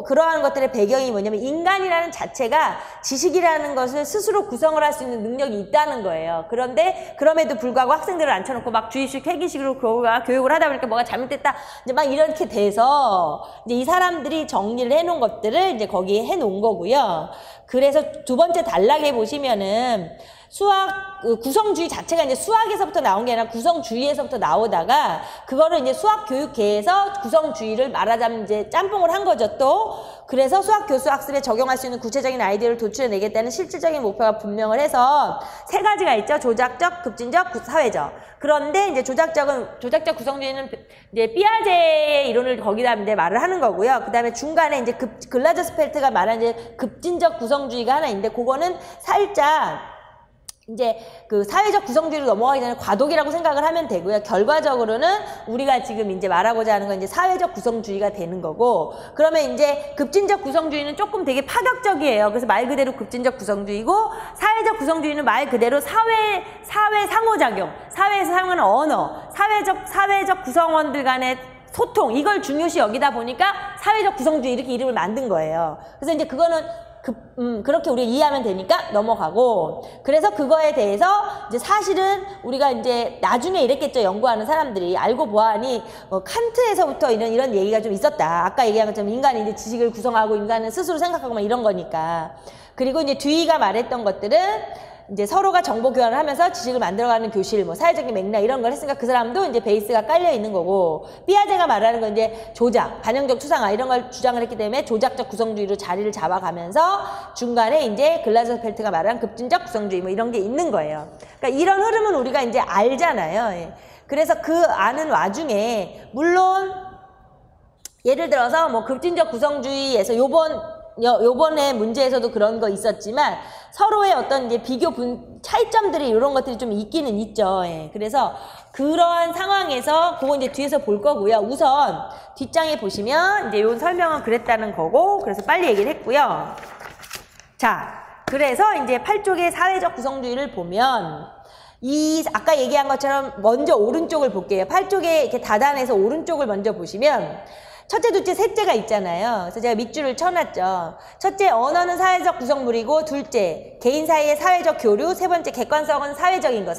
그러한 것들의 배경이 뭐냐면 인간이라는 자체가 지식이라는 것을 스스로 구성을 할 수 있는 능력이 있다는 거예요. 그런데 그럼에도 불구하고 학생들을 앉혀놓고 막 주입식, 회기식으로 교육을 하다 보니까 뭐가 잘못됐다. 이제 막 이렇게 돼서 이제 이 사람들이 정리를 해놓은 것들을 이제 거기에 해놓은 거고요. 그래서 두 번째 단락에 보시면은 수학 구성주의 자체가 이제 수학에서부터 나온 게 아니라 구성주의에서부터 나오다가 그거를 이제 수학교육계에서 구성주의를 말하자면 이제 짬뽕을 한 거죠. 또 그래서 수학 교수 학습에 적용할 수 있는 구체적인 아이디어를 도출해내겠다는 실질적인 목표가 분명을 해서 세 가지가 있죠. 조작적, 급진적, 사회적. 그런데 이제 조작적 구성주의는 이제 피아제의 이론을 거기다 이제 말을 하는 거고요. 그 다음에 중간에 이제 글라저스펠트가 말한 이제 급진적 구성주의가 하나 있는데 그거는 살짝 이제 그 사회적 구성주의로 넘어가기 전에 과도기라고 생각을 하면 되고요. 결과적으로는 우리가 지금 이제 말하고자 하는 건 이제 사회적 구성주의가 되는 거고, 그러면 이제 급진적 구성주의는 조금 되게 파격적이에요. 그래서 말 그대로 급진적 구성주의고, 사회적 구성주의는 말 그대로 사회 상호작용, 사회에서 사용하는 언어, 사회적 구성원들 간의 소통, 이걸 중요시 여기다 보니까 사회적 구성주의 이렇게 이름을 만든 거예요. 그래서 이제 그거는 그렇게 우리가 이해하면 되니까 넘어가고, 그래서 그거에 대해서 이제 사실은 우리가 이제 나중에 이랬겠죠. 연구하는 사람들이 알고 보아하니 칸트에서부터 이런 얘기가 좀 있었다. 아까 얘기한 것처럼 인간이 이제 지식을 구성하고 인간은 스스로 생각하고 막 이런 거니까. 그리고 이제 듀이가 말했던 것들은 이제 서로가 정보 교환을 하면서 지식을 만들어가는 교실, 뭐 사회적인 맥락 이런 걸 했으니까 그 사람도 이제 베이스가 깔려 있는 거고, 피아제가 말하는 건 이제 조작, 반영적 추상화 이런 걸 주장을 했기 때문에 조작적 구성주의로 자리를 잡아가면서 중간에 이제 글라저펠트가 말한 급진적 구성주의 뭐 이런 게 있는 거예요. 그러니까 이런 흐름은 우리가 이제 알잖아요. 그래서 그 아는 와중에 물론 예를 들어서 뭐 급진적 구성주의에서 요번에 문제에서도 그런 거 있었지만 서로의 어떤 이제 차이점들이 이런 것들이 좀 있기는 있죠. 그래서 그러한 상황에서 그거 이제 뒤에서 볼 거고요. 우선 뒷장에 보시면 이제 요 설명은 그랬다는 거고, 그래서 빨리 얘기를 했고요. 자, 그래서 이제 8쪽의 사회적 구성주의를 보면 아까 얘기한 것처럼 먼저 오른쪽을 볼게요. 8쪽에 이렇게 다단에서 오른쪽을 먼저 보시면 첫째, 둘째, 셋째가 있잖아요. 그래서 제가 밑줄을 쳐놨죠. 첫째, 언어는 사회적 구성물이고, 둘째, 개인 사이의 사회적 교류, 세 번째, 객관성은 사회적인 거,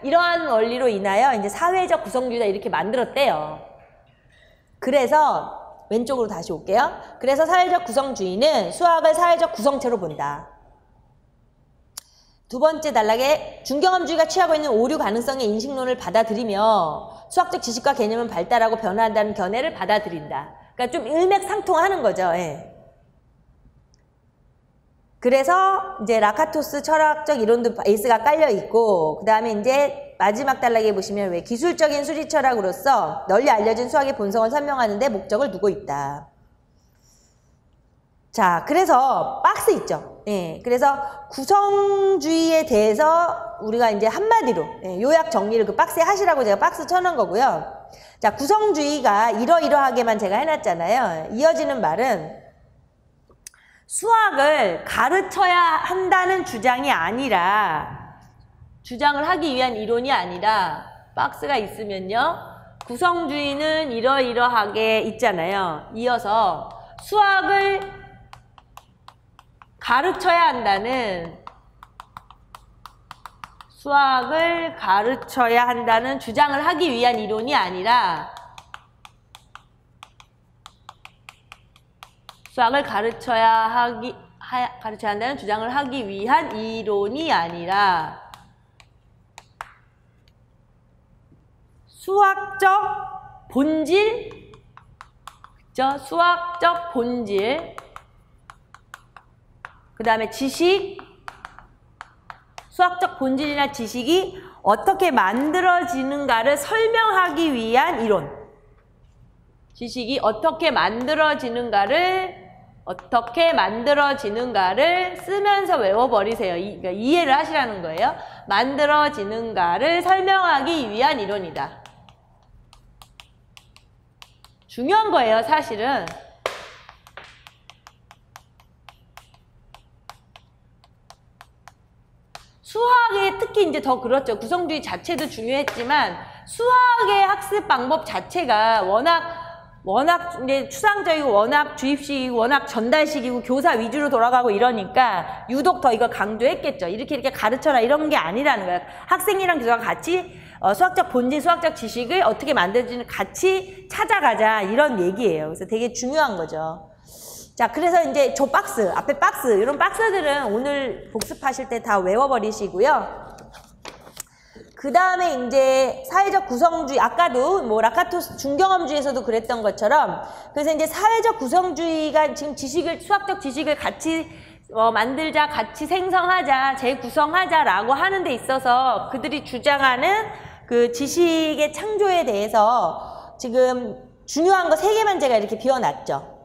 이러한 원리로 인하여 이제 사회적 구성주의다 이렇게 만들었대요. 그래서 왼쪽으로 다시 올게요. 그래서 사회적 구성주의는 수학을 사회적 구성체로 본다. 두 번째 단락에 준경험주의가 취하고 있는 오류 가능성의 인식론을 받아들이며 수학적 지식과 개념은 발달하고 변화한다는 견해를 받아들인다. 그러니까 좀 일맥상통하는 거죠. 그래서 이제 라카토스 철학적 이론도 베이스가 깔려 있고, 그 다음에 이제 마지막 단락에 보시면 왜 기술적인 수리 철학으로서 널리 알려진 수학의 본성을 설명하는 데 목적을 두고 있다. 자, 그래서 박스 있죠. 그래서 구성주의에 대해서 우리가 이제 한마디로 요약 정리를 그 박스에 하시라고 제가 박스 쳐놓은 거고요. 자, 구성주의가 이러이러하게만 제가 해놨잖아요. 이어지는 말은 수학을 가르쳐야 한다는 주장을 하기 위한 이론이 아니라, 박스가 있으면요, 구성주의는 이러이러하게 있잖아요. 이어서 수학을 가르쳐야 한다는 주장을 하기 위한 이론이 아니라, 수학을 가르쳐야 한다는 주장을 하기 위한 이론이 아니라 수학적 본질, 그죠? 수학적 본질, 그 다음에 지식, 수학적 본질이나 지식이 어떻게 만들어지는가를 설명하기 위한 이론. 지식이 어떻게 만들어지는가를 쓰면서 외워버리세요. 그러니까 이해를 하시라는 거예요. 만들어지는가를 설명하기 위한 이론이다. 중요한 거예요, 사실은. 수학에 특히 이제 더 그렇죠. 구성주의 자체도 중요했지만 수학의 학습 방법 자체가 워낙 이제 추상적이고 워낙 주입식이고 워낙 전달식이고 교사 위주로 돌아가고 이러니까 유독 더 이걸 강조했겠죠. 이렇게 가르쳐라 이런 게 아니라는 거예요. 학생이랑 교사가 같이 수학적 본질, 수학적 지식을 어떻게 만들어지는 같이 찾아가자 이런 얘기예요. 그래서 되게 중요한 거죠. 자, 그래서 이제 저 박스, 앞에 박스, 이런 박스들은 오늘 복습하실 때 다 외워버리시고요. 그 다음에 이제 사회적 구성주의, 아까도 뭐 라카토스 중경험주의에서도 그랬던 것처럼, 그래서 이제 사회적 구성주의가 지금 수학적 지식을 같이 만들자, 같이 생성하자, 재구성하자라고 하는 데 있어서 그들이 주장하는 그 지식의 창조에 대해서 지금 중요한 거 3개만 제가 이렇게 비워놨죠.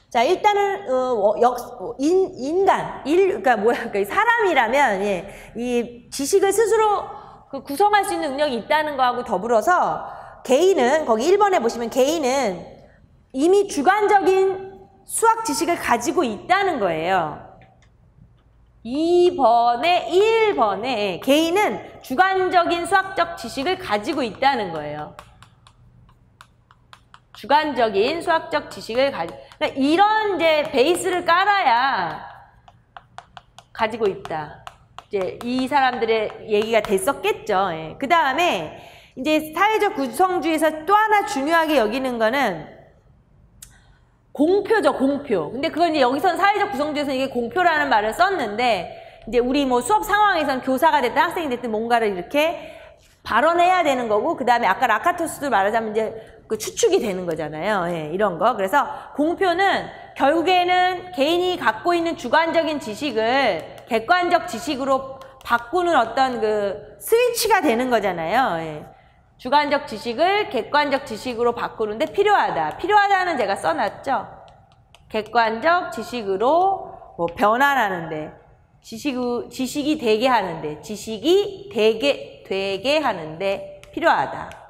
자, 일단은 그러니까 사람이라면 이 지식을 스스로 구성할 수 있는 능력이 있다는 거하고 더불어서 개인은 거기 1번에 보시면 개인은 이미 주관적인 수학 지식을 가지고 있다는 거예요. 1번에 개인은 주관적인 수학적 지식을 가지고 있다는 거예요. 주관적인 수학적 지식을 그러니까 이런 이제 베이스를 깔아야 가지고 있다. 이제 이 사람들의 얘기가 됐었겠죠. 예. 그 다음에 이제 사회적 구성주의에서 또 하나 중요하게 여기는 거는 공표죠, 공표. 근데 그건 이제 여기서는 사회적 구성주의에서 이게 공표라는 말을 썼는데 이제 우리 뭐 수업 상황에서는 교사가 됐든 학생이 됐든 뭔가를 이렇게 발언해야 되는 거고, 그 다음에 아까 라카토스도 말하자면 이제 그 추측이 되는 거잖아요. 예, 이런 거. 그래서 공표는 결국에는 개인이 갖고 있는 주관적인 지식을 객관적 지식으로 바꾸는 어떤 그 스위치가 되는 거잖아요. 예. 주관적 지식을 객관적 지식으로 바꾸는데 필요하다. 필요하다는 제가 써놨죠. 객관적 지식으로 뭐 변환하는데, 지식이 되게 하는데, 지식이 되게 하는데 필요하다.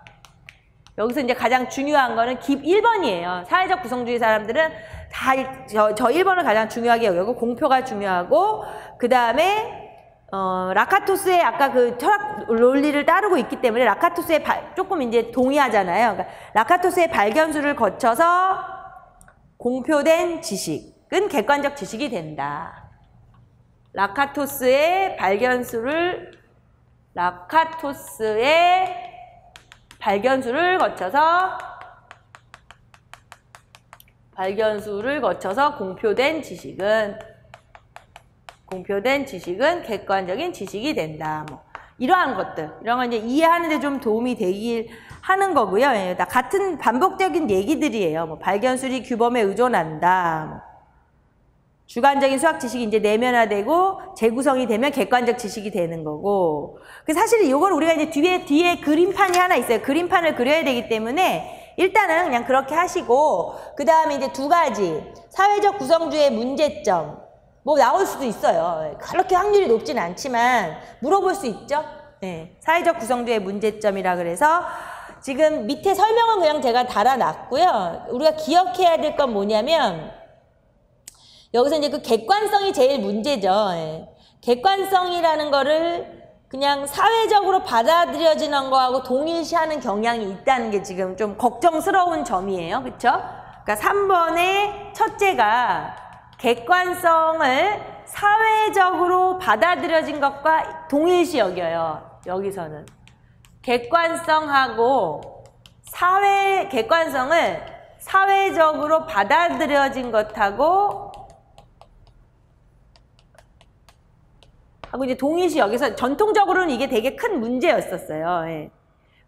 여기서 이제 가장 중요한 거는 1번이에요. 사회적 구성주의 사람들은 다 저 1번을 가장 중요하게 여기고 공표가 중요하고, 그 다음에 라카토스의 아까 그 철학 논리를 따르고 있기 때문에 라카토스의 조금 이제 동의하잖아요. 그러니까 라카토스의 발견수를 거쳐서 공표된 지식은 객관적 지식이 된다. 라카토스의 발견수를 거쳐서 공표된 지식은 객관적인 지식이 된다. 뭐 이러한 것들, 이런 건 이제 이해하는 데 좀 도움이 되길 하는 거고요. 예, 다 같은 반복적인 얘기들이에요. 뭐 발견술이 규범에 의존한다. 뭐 주관적인 수학 지식이 이제 내면화되고 재구성이 되면 객관적 지식이 되는 거고. 사실 이걸 우리가 이제 뒤에 그림판이 하나 있어요. 그림판을 그려야 되기 때문에 일단은 그냥 그렇게 하시고, 그 다음에 이제 2가지 사회적 구성주의 문제점 뭐 나올 수도 있어요. 그렇게 확률이 높진 않지만 물어볼 수 있죠. 네. 사회적 구성주의 문제점이라 그래서 지금 밑에 설명은 그냥 제가 달아놨고요. 우리가 기억해야 될 건 뭐냐면 여기서 이제 그 객관성이 제일 문제죠. 예. 객관성이라는 거를 그냥 사회적으로 받아들여지는 거하고 동일시하는 경향이 있다는 게 지금 좀 걱정스러운 점이에요. 그렇죠? 그러니까 3번의 첫째가 객관성을 사회적으로 받아들여진 것과 동일시 여겨요. 여기서는 객관성을 사회적으로 받아들여진 것하고 이제 동일시 여기서 전통적으로는 이게 되게 큰 문제였었어요. 예.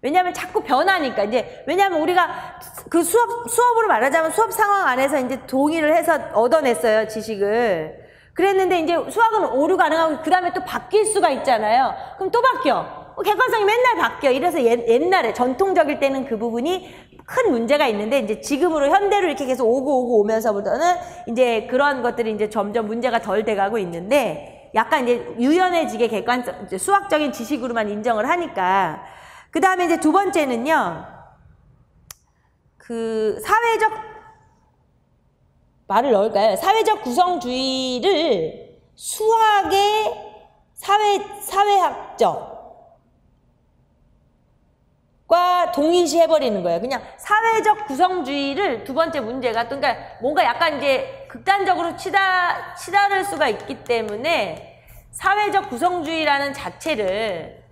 왜냐하면 자꾸 변하니까. 왜냐하면 우리가 그 수업으로 말하자면 수업 상황 안에서 이제 동의를 해서 얻어냈어요, 지식을. 그랬는데 이제 수학은 오류 가능하고 그 다음에 또 바뀔 수가 있잖아요. 그럼 또 바뀌어. 객관성이 맨날 바뀌어. 이래서 옛날에 전통적일 때는 그 부분이 큰 문제가 있는데 이제 지금으로 현대로 이렇게 계속 오고 오면서부터는 이제 그런 것들이 이제 점점 문제가 덜 돼가고 있는데 약간 이제 유연해지게 객관성, 이제 수학적인 지식으로만 인정을 하니까. 그 다음에 이제 두 번째는요, 그 사회적, 말을 넣을까요? 사회적 구성주의를 수학의 사회학적 과 동일시 해버리는 거예요. 그냥 사회적 구성주의를 두 번째 문제가, 그러니까 뭔가 약간 이제 극단적으로 치달을 수가 있기 때문에 사회적 구성주의라는 자체를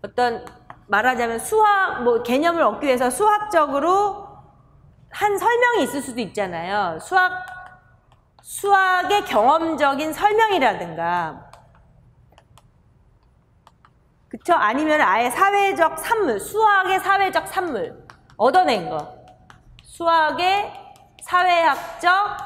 어떤 말하자면 수학, 뭐 개념을 얻기 위해서 수학적으로 한 설명이 있을 수도 있잖아요. 수학의 경험적인 설명이라든가, 그쵸? 아니면 아예 사회적 산물, 수학의 사회적 산물 얻어낸 거. 수학의 사회학적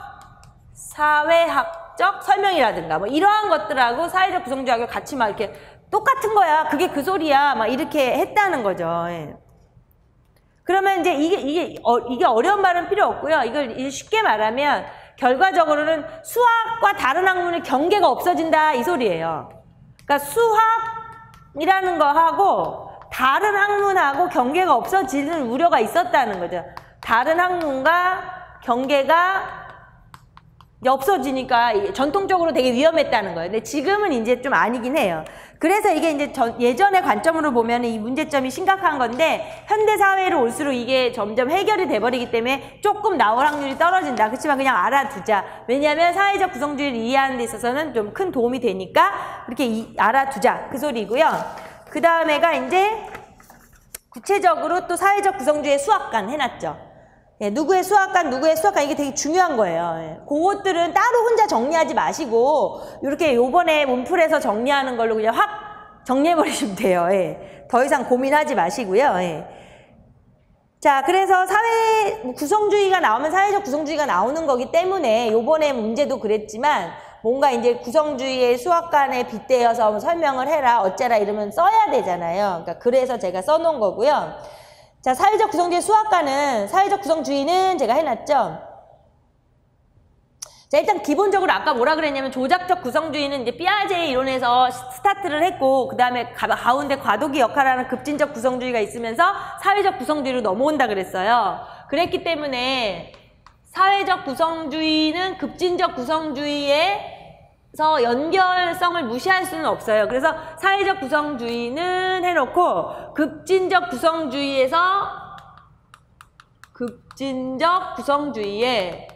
설명이라든가 뭐 이러한 것들하고 사회적 구성주의하고 같이 막 이렇게 똑같은 거야. 그게 그 소리야. 막 이렇게 했다는 거죠. 예. 그러면 이제 이게 어려운 말은 필요 없고요. 이걸 쉽게 말하면 결과적으로는 수학과 다른 학문의 경계가 없어진다 이 소리예요. 그러니까 수학이라는 거하고 다른 학문하고 경계가 없어지는 우려가 있었다는 거죠. 다른 학문과 경계가 없어지니까 전통적으로 되게 위험했다는 거예요. 근데 지금은 이제 좀 아니긴 해요. 그래서 이게 이제 예전의 관점으로 보면 이 문제점이 심각한 건데 현대사회로 올수록 이게 점점 해결이 돼버리기 때문에 조금 나올 확률이 떨어진다. 그렇지만 그냥 알아두자. 왜냐하면 사회적 구성주의를 이해하는 데 있어서는 좀 큰 도움이 되니까 그렇게 알아두자. 그 소리고요. 그 다음에가 이제 구체적으로 또 사회적 구성주의의 수학관 해놨죠. 예, 누구의 수학관 이게 되게 중요한 거예요. 예, 그것들은 따로 혼자 정리하지 마시고 이렇게 요번에 문풀에서 정리하는 걸로 그냥 확 정리해버리시면 돼요. 예, 더 이상 고민하지 마시고요. 예. 자, 그래서 사회 구성주의가 나오면 사회적 구성주의가 나오는 거기 때문에 요번에 문제도 그랬지만 뭔가 이제 구성주의의 수학관에 빗대어서 설명을 해라 어째라 이러면 써야 되잖아요. 그러니까 그래서 제가 써놓은 거고요. 자, 사회적 구성주의 수학관은, 사회적 구성주의는 제가 해놨죠. 자, 일단 기본적으로 아까 뭐라 그랬냐면 조작적 구성주의는 이제 피아제의 이론에서 스타트를 했고 그 다음에 가운데 과도기 역할하는 급진적 구성주의가 있으면서 사회적 구성주의로 넘어온다 그랬어요. 그랬기 때문에 사회적 구성주의는 급진적 구성주의에서 연결성을 무시할 수는 없어요. 그래서 사회적 구성주의는 해놓고 급진적 구성주의의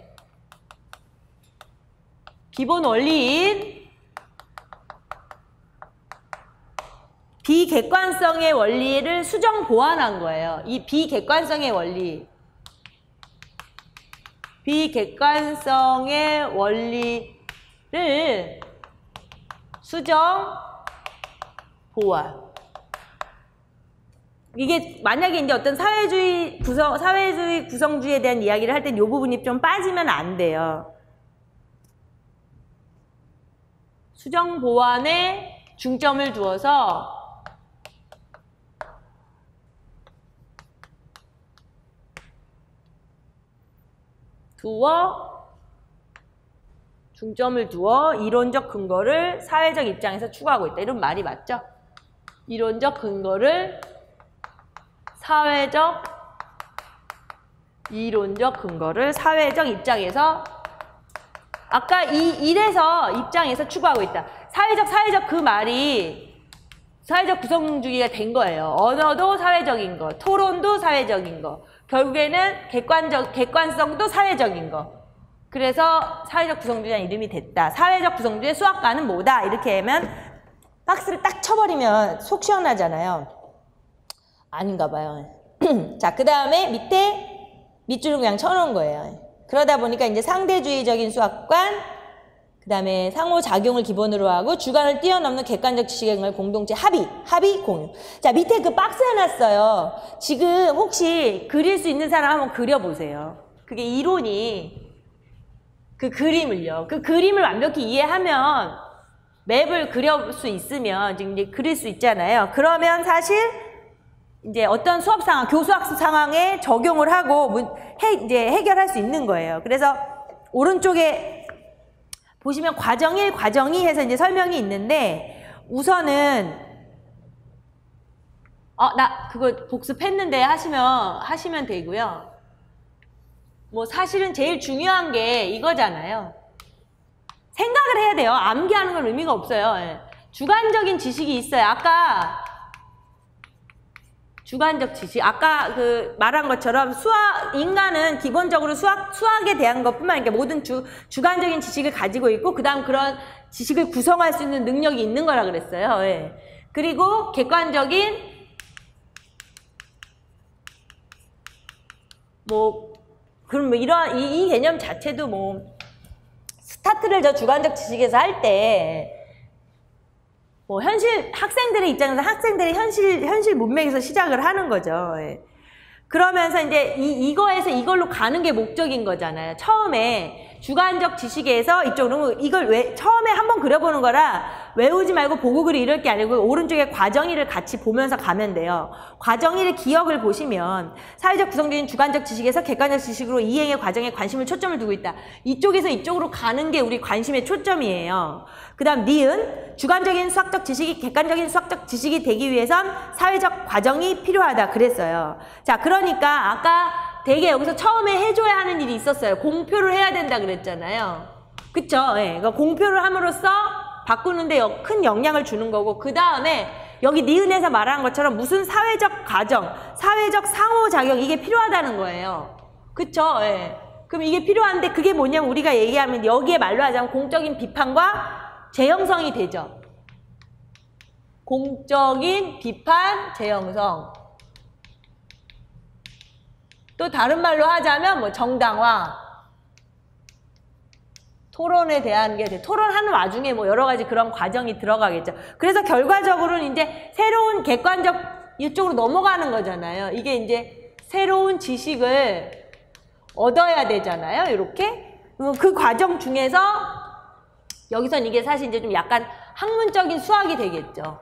기본 원리인 비객관성의 원리를 수정 보완한 거예요. 이 비객관성의 원리를 수정 보완. 이게 만약에 이제 어떤 사회주의 구성주의에 대한 이야기를 할 땐 이 부분이 좀 빠지면 안 돼요. 수정 보완에 중점을 두어서 중점을 두어 이론적 근거를 사회적 입장에서 추구하고 있다. 이런 말이 맞죠? 이론적 근거를 사회적 입장에서 아까 이래서 입장에서 추구하고 있다. 사회적 그 말이 사회적 구성주의가 된 거예요. 언어도 사회적인 거, 토론도 사회적인 거, 결국에는 객관성도 사회적인 거. 그래서 사회적 구성주의라는 이름이 됐다. 사회적 구성주의 수학관은 뭐다? 이렇게 하면 박스를 딱 쳐버리면 속 시원하잖아요. 아닌가 봐요. 자, 그 다음에 밑줄을 그냥 쳐놓은 거예요. 그러다 보니까 이제 상대주의적인 수학관, 그 다음에 상호작용을 기본으로 하고 주관을 뛰어넘는 객관적 지식을 공동체 합의, 공유. 자, 밑에 그 박스 해놨어요. 지금 혹시 그릴 수 있는 사람 한번 그려보세요. 그게 이론이 그 그림을요. 그 그림을 완벽히 이해하면 맵을 그릴 수 있으면 지금 이제 그릴 수 있잖아요. 그러면 사실 이제 어떤 수업 상황, 교수학습 상황에 적용을 하고 이제 해결할 수 있는 거예요. 그래서 오른쪽에 보시면 과정 1, 과정 2 해서 이제 설명이 있는데 우선은 나 그거 복습했는데 하시면 되고요. 뭐 사실은 제일 중요한 게 이거잖아요. 생각을 해야 돼요. 암기하는 건 의미가 없어요. 예. 주관적인 지식이 있어요. 아까 주관적 지식, 아까 그 말한 것처럼 인간은 기본적으로 수학에 대한 것뿐만 아니라 모든 주관적인 지식을 가지고 있고 그 다음 그런 지식을 구성할 수 있는 능력이 있는 거라 그랬어요. 예. 그리고 객관적인 그럼 이런 이 개념 자체도 스타트를 저 주관적 지식에서 할 때 학생들의 입장에서 학생들의 현실 문맥에서 시작을 하는 거죠. 예. 그러면서 이제 이거에서 이걸로 가는 게 목적인 거잖아요. 처음에 주관적 지식에서 이쪽으로 이걸 처음에 한번 그려보는 거라 외우지 말고 보고 그리 이럴 게 아니고 오른쪽에 과정 1을 같이 보면서 가면 돼요. 과정 1의 기억을 보시면 사회적 구성적인 주관적 지식에서 객관적 지식으로 이행의 과정에 관심을 초점을 두고 있다. 이쪽에서 이쪽으로 가는 게 우리 관심의 초점이에요. 그 다음 니은 주관적인 수학적 지식이 객관적인 수학적 지식이 되기 위해선 사회적 과정이 필요하다 그랬어요. 자, 그러니까 아까 되게 여기서 처음에 해줘야 하는 일이 있었어요. 공표를 해야 된다 그랬잖아요. 그쵸? 예. 그러니까 공표를 함으로써 바꾸는데 큰 영향을 주는 거고 그 다음에 여기 니은에서 말한 것처럼 무슨 사회적 과정, 사회적 상호작용 이게 필요하다는 거예요. 그쵸? 예. 그럼 이게 필요한데 그게 뭐냐면 우리가 얘기하면 여기에 말로 하자면 공적인 비판과 재형성이 되죠. 공적인 비판, 재형성. 또 다른 말로 하자면 정당화, 토론에 대한 게 토론하는 와중에 여러 가지 그런 과정이 들어가겠죠. 그래서 결과적으로는 이제 새로운 객관적 이쪽으로 넘어가는 거잖아요. 이게 이제 새로운 지식을 얻어야 되잖아요. 이렇게 그 과정 중에서 여기선 이게 사실 이제 좀 약간 학문적인 수학이 되겠죠.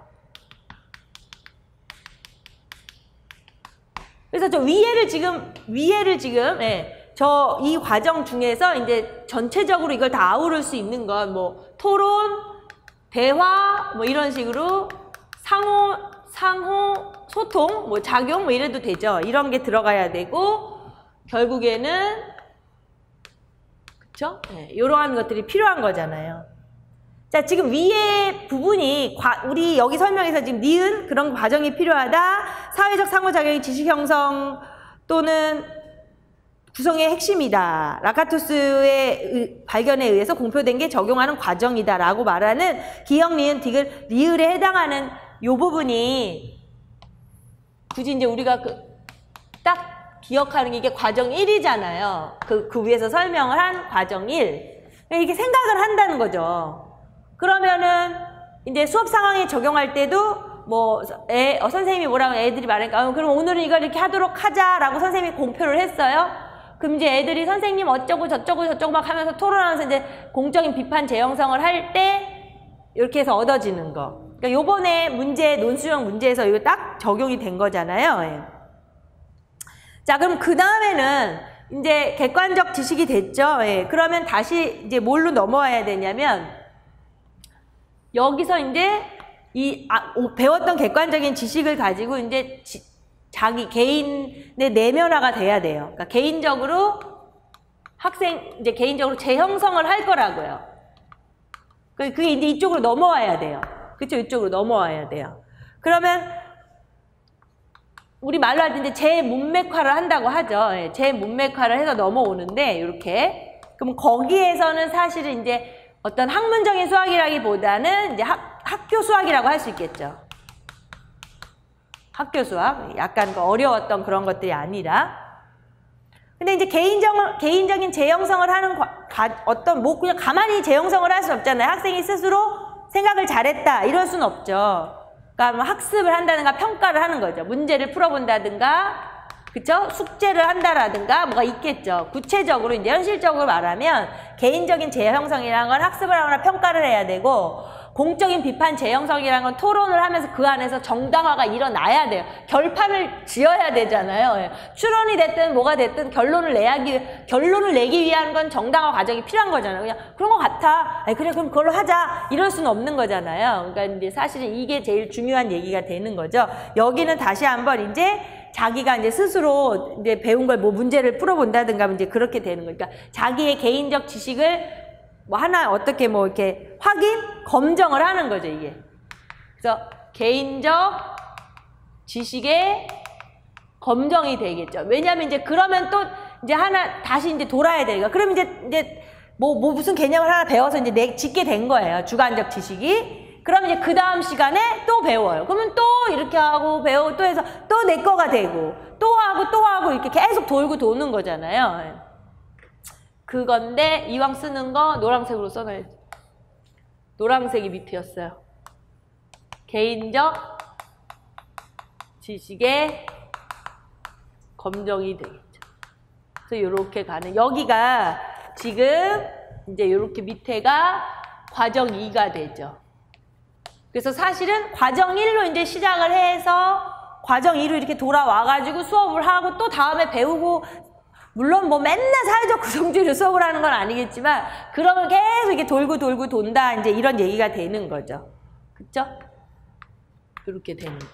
그래서 저 위에를 지금 예, 저 이 과정 중에서 이제 전체적으로 이걸 다 아우를 수 있는 건 토론, 대화 이런 식으로 상호 소통, 작용 이래도 되죠. 이런 게 들어가야 되고 결국에는 그쵸? 예, 이러한 것들이 필요한 거잖아요. 자, 지금 위에 부분이 우리 여기 설명에서 지금 니은 그런 과정이 필요하다. 사회적 상호작용이 지식 형성 또는 구성의 핵심이다. 라카토스의 발견에 의해서 공표된 게 적용하는 과정이다. 라고 말하는 기역, 니은, 디귿, 리을에 해당하는 요 부분이 굳이 이제 우리가 딱 기억하는 게 이게 과정 1이잖아요. 그 위에서 설명을 한 과정 1. 이렇게 생각을 한다는 거죠. 그러면은 이제 수업 상황에 적용할 때도 선생님이 뭐라고 애들이 말하니까 그럼 오늘은 이걸 이렇게 하도록 하자라고 선생님이 공표를 했어요. 그럼 이제 애들이 선생님 어쩌고 저쩌고 막 하면서 토론하면서 이제 공적인 비판 재형성을 할 때 이렇게 해서 얻어지는 거. 그러니까 요번에 논술형 문제에서 이거 딱 적용이 된 거잖아요. 예. 자, 그럼 그 다음에는 이제 객관적 지식이 됐죠. 예. 그러면 다시 이제 뭘로 넘어와야 되냐면 여기서 이제 배웠던 객관적인 지식을 가지고 이제 자기 개인의 내면화가 돼야 돼요. 그러니까 개인적으로 개인적으로 재형성을 할 거라고요. 그게 이제 이쪽으로 넘어와야 돼요. 그쵸? 이쪽으로 넘어와야 돼요. 그러면 우리 말로 할 때 이제 재문맥화를 한다고 하죠. 예, 재문맥화를 해서 넘어오는데 이렇게 그럼 거기에서는 사실은 이제 어떤 학문적인 수학이라기보다는 이제 학교 수학이라고 할 수 있겠죠. 학교 수학. 약간 어려웠던 그런 것들이 아니라. 근데 이제 개인적인 재형성을 하는 그냥 가만히 재형성을 할 수 없잖아요. 학생이 스스로 생각을 잘했다. 이럴 수는 없죠. 그러니까 학습을 한다든가 평가를 하는 거죠. 문제를 풀어본다든가 그쵸? 숙제를 한다라든가 뭐가 있겠죠. 구체적으로 이제 현실적으로 말하면 개인적인 재형성이라는 건 학습을 하거나 평가를 해야 되고 공적인 비판 재형성이라는 건 토론을 하면서 그 안에서 정당화가 일어나야 돼요. 결판을 지어야 되잖아요. 추론이 됐든 뭐가 됐든 결론을 내기 위한 건 정당화 과정이 필요한 거잖아요. 그냥 그런 거 같아. 아니, 그래 그럼 그걸로 하자. 이럴 수는 없는 거잖아요. 그러니까 이제 사실은 이게 제일 중요한 얘기가 되는 거죠. 여기는 다시 한번 이제 자기가 이제 스스로 이제 배운 걸 뭐 문제를 풀어본다든가 이제 그렇게 되는 거니까 자기의 개인적 지식을 뭐 하나 어떻게 뭐 이렇게 확인, 검증을 하는 거죠, 이게. 그래서 개인적 지식의 검증이 되겠죠. 왜냐하면 이제 그러면 또 이제 하나 다시 이제 돌아야 되니까. 그럼 이제 뭐 무슨 개념을 하나 배워서 이제 짓게 된 거예요. 주관적 지식이. 그럼 이제 그 다음 시간에 또 배워요. 그러면 또 이렇게 하고 배우고 또 해서 또 내 거가 되고 또 하고 이렇게 계속 돌고 도는 거잖아요. 그건데 이왕 쓰는 거 노란색으로 써놔야지. 노란색이 밑이었어요. 개인적 지식의 검증이 되겠죠. 그래서 이렇게 가는 여기가 지금 이제 이렇게 밑에가 과정 2가 되죠. 그래서 사실은 과정 1로 이제 시작을 해서 과정 2로 이렇게 돌아와가지고 수업을 하고 또 다음에 배우고 물론 뭐 맨날 사회적 구성주의를 수업을 하는 건 아니겠지만 그러면 계속 이렇게 돌고 돈다 이제 이런 얘기가 되는 거죠. 그쵸? 그렇게 되는 거죠.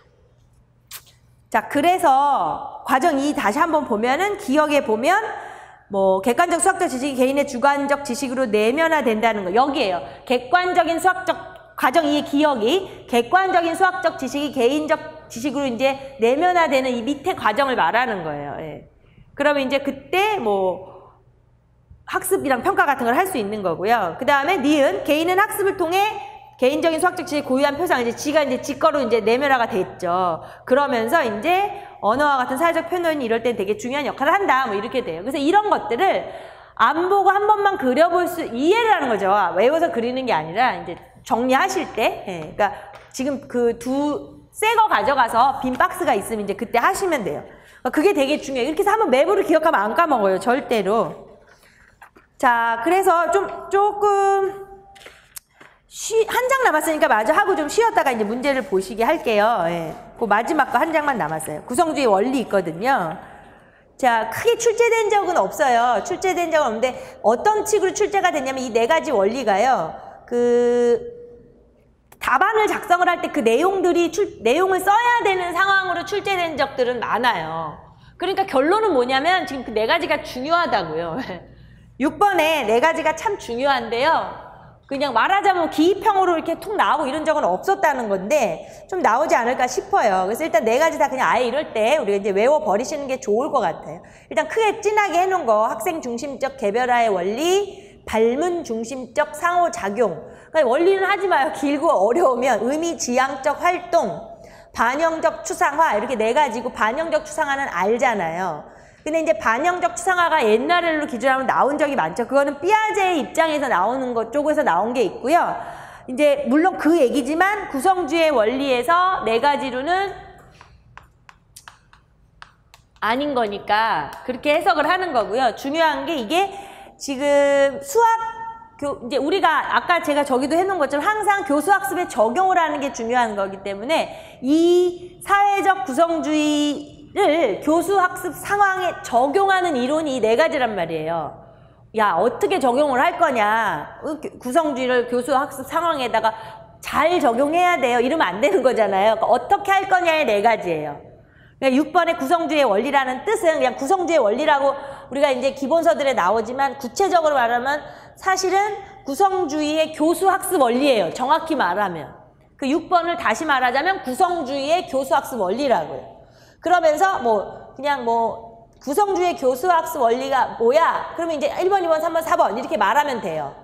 자, 그래서 과정 2 다시 한번 보면은 기억에 보면 뭐 객관적 수학적 지식이 개인의 주관적 지식으로 내면화된다는 거 여기에요. 객관적인 수학적 과정 2의 기억이 객관적인 수학적 지식이 개인적 지식으로 이제 내면화되는 이 밑에 과정을 말하는 거예요. 예. 그러면 이제 그때 뭐 학습이랑 평가 같은 걸 할 수 있는 거고요. 그 다음에 니은 개인은 학습을 통해 개인적인 수학적 지식을 고유한 표상 이제 지가 이제 지거로 이제 내면화가 됐죠. 그러면서 이제 언어와 같은 사회적 표현이 이럴 땐 되게 중요한 역할을 한다. 뭐 이렇게 돼요. 그래서 이런 것들을 안 보고 한 번만 그려볼 수 이해를 하는 거죠. 외워서 그리는 게 아니라 이제 정리하실 때, 예, 그러니까 지금 그 새 거 가져가서 빈 박스가 있으면 이제 그때 하시면 돼요. 그게 되게 중요해요. 이렇게 해서 한번 메모를 기억하면 안 까먹어요. 절대로. 자, 그래서 조금 한 장 남았으니까 마저 하고 좀 쉬었다가 이제 문제를 보시게 할게요. 예. 그 마지막 거 한 장만 남았어요. 구성주의 원리 있거든요. 자, 크게 출제된 적은 없어요. 출제된 적은 없는데 어떤 식으로 출제가 됐냐면 이 4가지 원리가요. 답안을 작성을 할 때 그 내용을 써야 되는 상황으로 출제된 적들은 많아요. 그러니까 결론은 뭐냐면 지금 그 4가지가 중요하다고요. 6번에 4가지가 참 중요한데요. 그냥 말하자면 기입형으로 이렇게 툭 나오고 이런 적은 없었다는 건데 좀 나오지 않을까 싶어요. 그래서 일단 4가지 다 그냥 아예 이럴 때 우리가 이제 외워버리시는 게 좋을 것 같아요. 일단 크게 진하게 해놓은 거 학생 중심적 개별화의 원리, 발문 중심적 상호작용. 그러니까 원리는 하지 마요. 길고 어려우면 의미 지향적 활동, 반영적 추상화 이렇게 4가지고 반영적 추상화는 알잖아요. 근데 이제 반영적 추상화가 옛날로 기준하면 나온 적이 많죠. 그거는 삐아제의 입장에서 나오는 것 쪽에서 나온 게 있고요. 이제 물론 그 얘기지만 구성주의 원리에서 4가지로는 아닌 거니까 그렇게 해석을 하는 거고요. 중요한 게 이게 지금 이제 우리가 아까 제가 저기도 해놓은 것처럼 항상 교수학습에 적용을 하는 게 중요한 거기 때문에 이 사회적 구성주의를 교수학습 상황에 적용하는 이론이 이 4가지란 말이에요. 야, 어떻게 적용을 할 거냐. 구성주의를 교수학습 상황에다가 잘 적용해야 돼요. 이러면 안 되는 거잖아요. 그러니까 어떻게 할 거냐의 4가지예요. 그러니까 6번의 구성주의 원리라는 뜻은 그냥 구성주의 원리라고 우리가 이제 기본서들에 나오지만 구체적으로 말하면 사실은 구성주의의 교수학습 원리예요. 정확히 말하면. 그 6번을 다시 말하자면 구성주의의 교수학습 원리라고요. 그러면서 그냥 구성주의 교수학습 원리가 뭐야? 그러면 이제 1번, 2번, 3번, 4번 이렇게 말하면 돼요.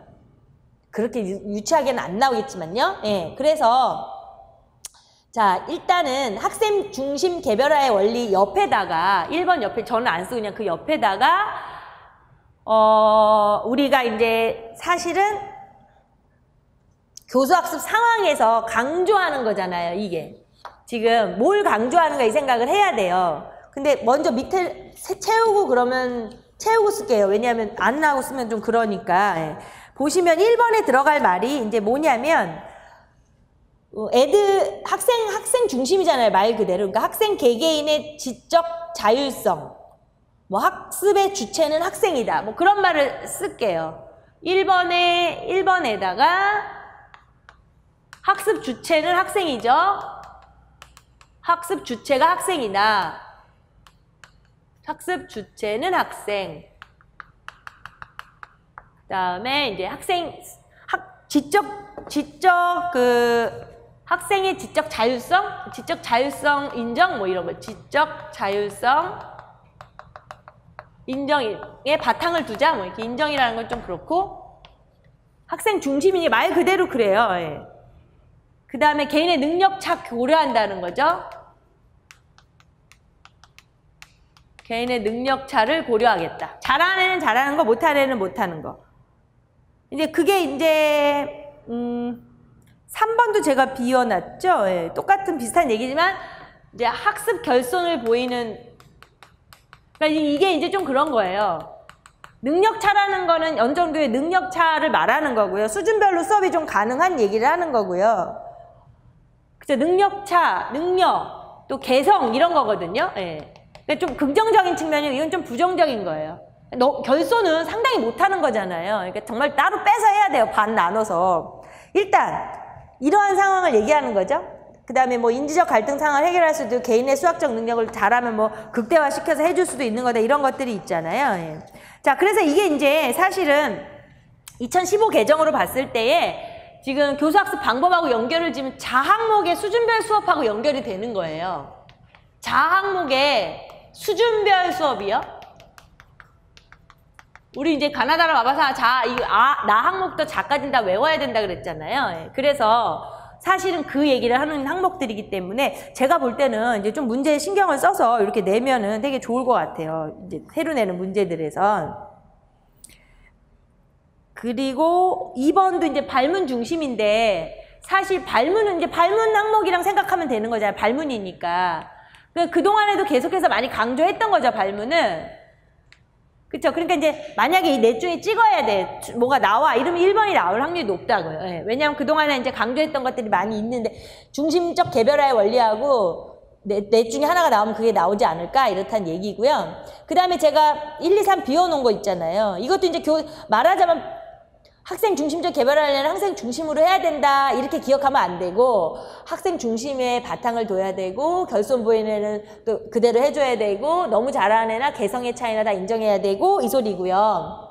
그렇게 유치하게는 안 나오겠지만요. 예, 그래서 자, 일단은 학생 중심 개별화의 원리 옆에다가 1번 옆에 저는 안 쓰고 그냥 그 옆에다가 우리가 이제 사실은 교수학습 상황에서 강조하는 거잖아요. 이게 지금 뭘 강조하는가 이 생각을 해야 돼요. 근데 먼저 밑에 채우고 그러면 채우고 쓸게요. 왜냐하면 안 나오고 쓰면 좀 그러니까. 예. 보시면 1번에 들어갈 말이 이제 뭐냐면 학생 중심이잖아요. 말 그대로. 그러니까 학생 개개인의 지적 자율성. 뭐 학습의 주체는 학생이다. 뭐 그런 말을 쓸게요. 1번에다가 학습 주체는 학생이죠. 학습 주체가 학생이다. 학습 주체는 학생. 그다음에 이제 학생의 지적 자율성 인정 뭐 이런 거. 지적 자율성 인정에 바탕을 두자 뭐 이렇게 인정이라는 건 좀 그렇고 학생 중심이니 말 그대로 그래요. 예. 그 다음에 개인의 능력차 고려한다는 거죠. 개인의 능력차를 고려하겠다. 잘하는 애는 잘하는 거, 못하는 애는 못하는 거. 이제 그게 이제 3번도 제가 비워놨죠. 예. 똑같은 비슷한 얘기지만 이제 학습 결손을 보이는 그러니까 이게 이제 좀 그런 거예요. 능력차라는 거는 어느 정도의 능력차를 말하는 거고요. 수준별로 수업이 좀 가능한 얘기를 하는 거고요. 그죠? 능력차, 능력, 또 개성 이런 거거든요. 예. 그러니까 좀 긍정적인 측면이고 이건 좀 부정적인 거예요. 결손은 상당히 못하는 거잖아요. 그러니까 정말 따로 빼서 해야 돼요. 반 나눠서. 일단 이러한 상황을 얘기하는 거죠. 그 다음에 뭐 인지적 갈등 상황을 해결할 수도 개인의 수학적 능력을 잘하면 뭐 극대화시켜서 해줄 수도 있는 거다. 이런 것들이 있잖아요. 예. 자, 그래서 이게 이제 사실은 2015 개정으로 봤을 때에 지금 교수학습 방법하고 연결을 지금 자항목의 수준별 수업하고 연결이 되는 거예요. 자항목의 수준별 수업이요. 우리 이제 가나다라 와봐서 나 항목도 자까지 다 외워야 된다 그랬잖아요. 예. 그래서 사실은 그 얘기를 하는 항목들이기 때문에 제가 볼 때는 이제 좀 문제에 신경을 써서 이렇게 내면은 되게 좋을 것 같아요. 이제 새로 내는 문제들에선. 그리고 2번도 이제 발문 중심인데 사실 발문은 이제 발문 항목이랑 생각하면 되는 거잖아요. 발문이니까. 그동안에도 계속해서 많이 강조했던 거죠, 발문은. 그쵸? 그러니까 이제 만약에 이 넷 중에 찍어야 돼. 뭐가 나와. 이러면 1번이 나올 확률이 높다고요. 예. 왜냐하면 그동안에 이제 강조했던 것들이 많이 있는데 중심적 개별화의 원리하고 넷 중에 하나가 나오면 그게 나오지 않을까? 이렇다는 얘기고요. 그 다음에 제가 1, 2, 3 비워놓은 거 있잖아요. 이것도 이제 말하자면 학생 중심적 개발을 하려면 학생 중심으로 해야 된다 이렇게 기억하면 안 되고 학생 중심에 바탕을 둬야 되고 결손 보이는 애는 또 그대로 해줘야 되고 너무 잘하는 애나 개성의 차이나 다 인정해야 되고 이 소리고요.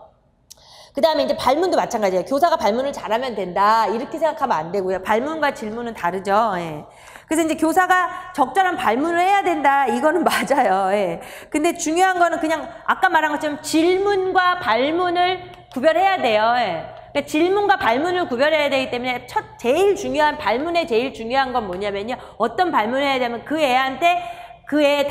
그 다음에 이제 발문도 마찬가지예요. 교사가 발문을 잘하면 된다 이렇게 생각하면 안 되고요. 발문과 질문은 다르죠. 예. 그래서 이제 교사가 적절한 발문을 해야 된다 이거는 맞아요. 예. 근데 중요한 거는 그냥 아까 말한 것처럼 질문과 발문을 구별해야 돼요. 예. 그러니까 질문과 발문을 구별해야 되기 때문에 제일 중요한 발문의 제일 중요한 건 뭐냐면요. 어떤 발문을 해야 되면 그 애한테 그 애의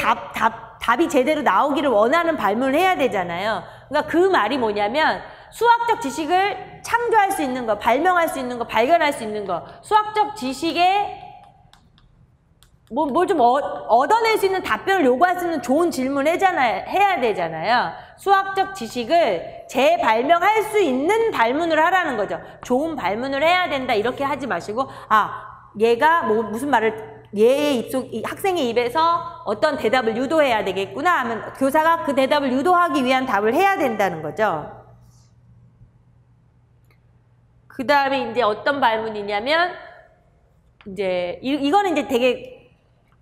답이 제대로 나오기를 원하는 발문을 해야 되잖아요. 그러니까 그 말이 뭐냐면 수학적 지식을 창조할 수 있는 거, 발명할 수 있는 거, 발견할 수 있는 거, 수학적 지식에 뭘 좀 얻어낼 수 있는 답변을 요구할 수 있는 좋은 질문을 해야 되잖아요. 수학적 지식을 재발명할 수 있는 발문을 하라는 거죠. 좋은 발문을 해야 된다 이렇게 하지 마시고 얘가 무슨 말을 학생의 입에서 어떤 대답을 유도해야 되겠구나 하면 교사가 그 대답을 유도하기 위한 답을 해야 된다는 거죠. 그 다음에 이제 어떤 발문이냐면 이제 이거는 이제 되게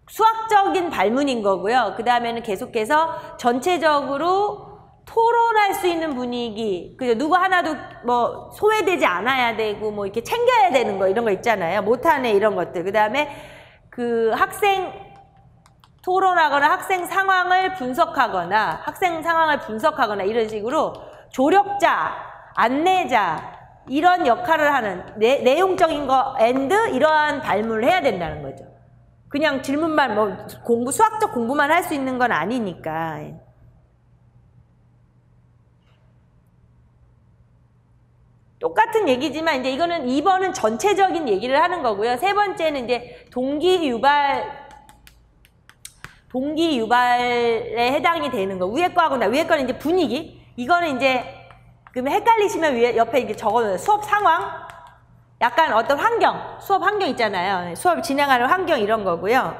수학적인 발문인 거고요. 그 다음에는 계속해서 전체적으로 토론할 수 있는 분위기, 그죠? 누구 하나도 뭐 소외되지 않아야 되고 뭐 이렇게 챙겨야 되는 거 이런 거 있잖아요. 못하네 이런 것들. 그 다음에 그 학생 토론하거나 학생 상황을 분석하거나 이런 식으로 조력자, 안내자 이런 역할을 하는 내용적인 거 이러한 발문을 해야 된다는 거죠. 그냥 질문만 수학적 공부만 할 수 있는 건 아니니까. 똑같은 얘기지만 이제 이거는 2번은 전체적인 얘기를 하는 거고요. 세 번째는 이제 동기 동기 유발에 해당이 되는 거. 위에 거하고 위에 거는 이제 분위기. 이거는 이제 그러면 헷갈리시면 위에 옆에 이렇게 적어놓어요. 수업 상황, 약간 어떤 환경, 수업 환경 있잖아요. 수업 진행하는 환경 이런 거고요.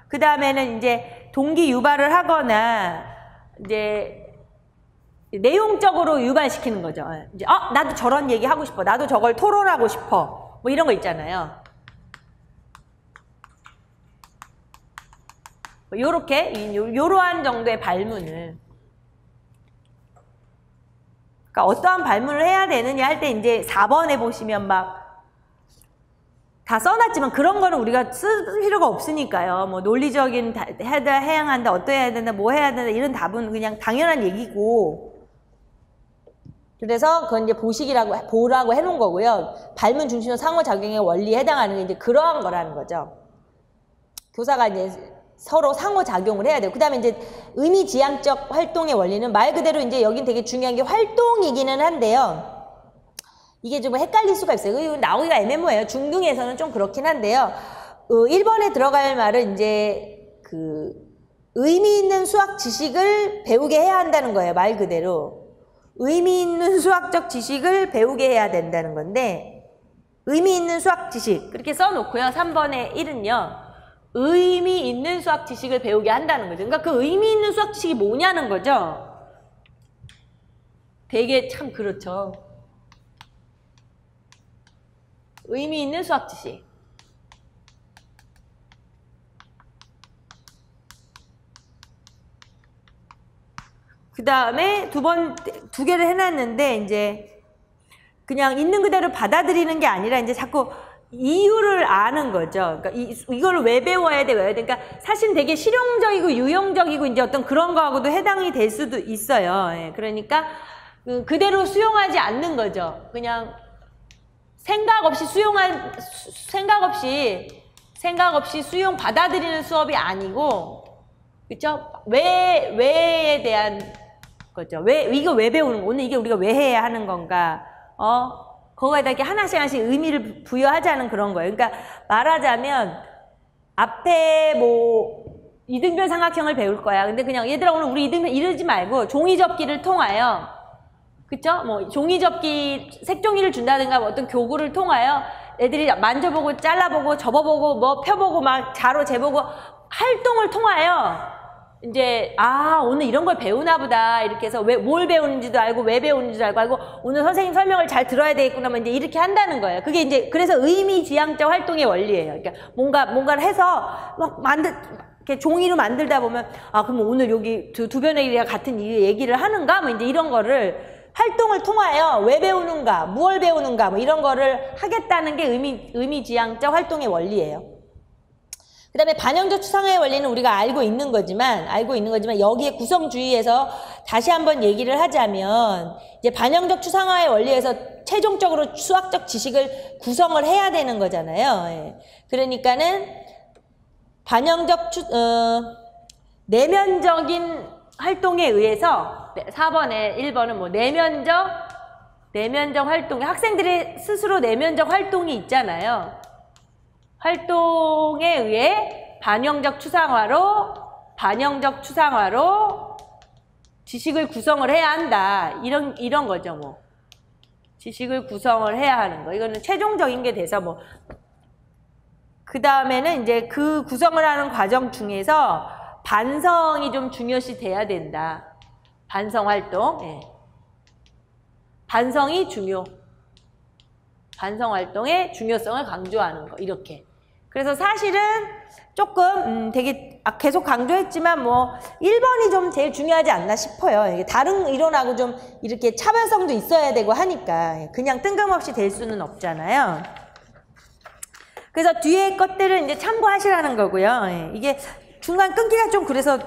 그 다음에는 이제 동기 유발을 하거나 이제 내용적으로 유발시키는 거죠. 이제 나도 저런 얘기 하고 싶어. 나도 저걸 토론하고 싶어. 뭐 이런 거 있잖아요. 요렇게 요러한 정도의 발문을, 그러니까 어떠한 발문을 해야 되느냐 할 때 이제 4번에 보시면 막 다 써놨지만 그런 거는 우리가 쓸 필요가 없으니까요. 뭐 논리적인 해야 한다, 어떠해야 된다, 뭐 해야 된다 이런 답은 그냥 당연한 얘기고, 그래서 그건 이제 보라고 해놓은 거고요. 발문 중심으로 상호작용의 원리에 해당하는 게 이제 그러한 거라는 거죠. 교사가 이제 서로 상호작용을 해야 돼요. 그 다음에 이제 의미지향적 활동의 원리는 말 그대로 이제 여긴 되게 중요한 게 활동이기는 한데요. 이게 좀 헷갈릴 수가 있어요. 이거 나오기가 애매모호해요. 중등에서는 좀 그렇긴 한데요. 1번에 들어갈 말은 이제 그 의미 있는 수학 지식을 배우게 해야 한다는 거예요. 말 그대로. 의미 있는 수학적 지식을 배우게 해야 된다는 건데, 의미 있는 수학 지식 그렇게 써놓고요. 3번의 1은요. 의미 있는 수학 지식을 배우게 한다는 거죠. 그러니까 그 의미 있는 수학 지식이 뭐냐는 거죠. 되게 참 그렇죠. 의미 있는 수학 지식. 그 다음에 두 개를 해놨는데, 이제 그냥 있는 그대로 받아들이는 게 아니라 이제 자꾸 이유를 아는 거죠. 그러니까 이걸 왜 배워야 돼, 그러니까 사실 되게 실용적이고 유용적이고 이제 어떤 그런 거하고도 해당이 될 수도 있어요. 예, 그러니까 그대로 수용하지 않는 거죠. 그냥 생각 없이 수용 받아들이는 수업이 아니고, 그렇죠? 왜에 대한 거죠. 이거 왜 배우는 거? 오늘 이게 우리가 왜 해야 하는 건가? 거기에다 이렇게 하나씩 의미를 부여하자는 그런 거예요. 그러니까 말하자면 앞에 뭐 이등변 삼각형을 배울 거야. 근데 그냥 얘들아 오늘 우리 이등변 이러지 말고 종이접기를 통하여, 그쵸? 뭐 종이접기 색종이를 준다든가 뭐 어떤 교구를 통하여 애들이 만져보고 잘라보고 접어보고 뭐 펴보고 막 자로 재보고 활동을 통하여 이제 오늘 이런 걸 배우나 보다 이렇게 해서 뭘 배우는지도 알고 왜 배우는지도 알고 오늘 선생님 설명을 잘 들어야 되겠구나 뭐 이제 이렇게 한다는 거예요. 그게 이제 그래서 의미지향적 활동의 원리예요. 그러니까 뭔가를 해서 막 이렇게 종이로 만들다 보면 그럼 오늘 여기 두 변의 길이가 같은 이 얘기를 하는가 뭐 이제 이런 거를 활동을 통하여 왜 배우는가, 무엇을 배우는가 뭐 이런 거를 하겠다는 게 의미지향적 활동의 원리예요. 그 다음에 반영적 추상화의 원리는 우리가 알고 있는 거지만 여기에 구성주의에서 다시 한번 얘기를 하자면 이제 반영적 추상화의 원리에서 최종적으로 수학적 지식을 구성을 해야 되는 거잖아요. 예. 그러니까는 반영적 내면적인 활동에 의해서 4번에 1번은 뭐 내면적 활동, 학생들이 스스로 내면적 활동이 있잖아요. 활동에 의해 반영적 추상화로 지식을 구성을 해야 한다. 이런 거죠, 뭐. 지식을 구성을 해야 하는 거. 이거는 최종적인 게 돼서 뭐. 그 다음에는 이제 그 구성을 하는 과정 중에서 반성이 좀 중요시 돼야 된다. 반성 활동. 예. 반성이 중요. 반성 활동의 중요성을 강조하는 거. 이렇게. 그래서 사실은 조금 되게 계속 강조했지만 뭐 1번이 좀 제일 중요하지 않나 싶어요. 다른 이론하고 좀 이렇게 차별성도 있어야 되고 하니까 그냥 뜬금없이 될 수는 없잖아요. 그래서 뒤에 것들을 이제 참고하시라는 거고요. 이게 중간 끊기가 좀 그래서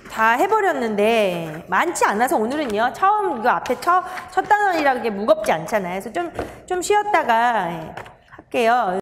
다 해버렸는데 많지 않아서 오늘은요. 처음 이거 앞에 첫 단원이라 그게 무겁지 않잖아요. 그래서 좀 쉬었다가 할게요.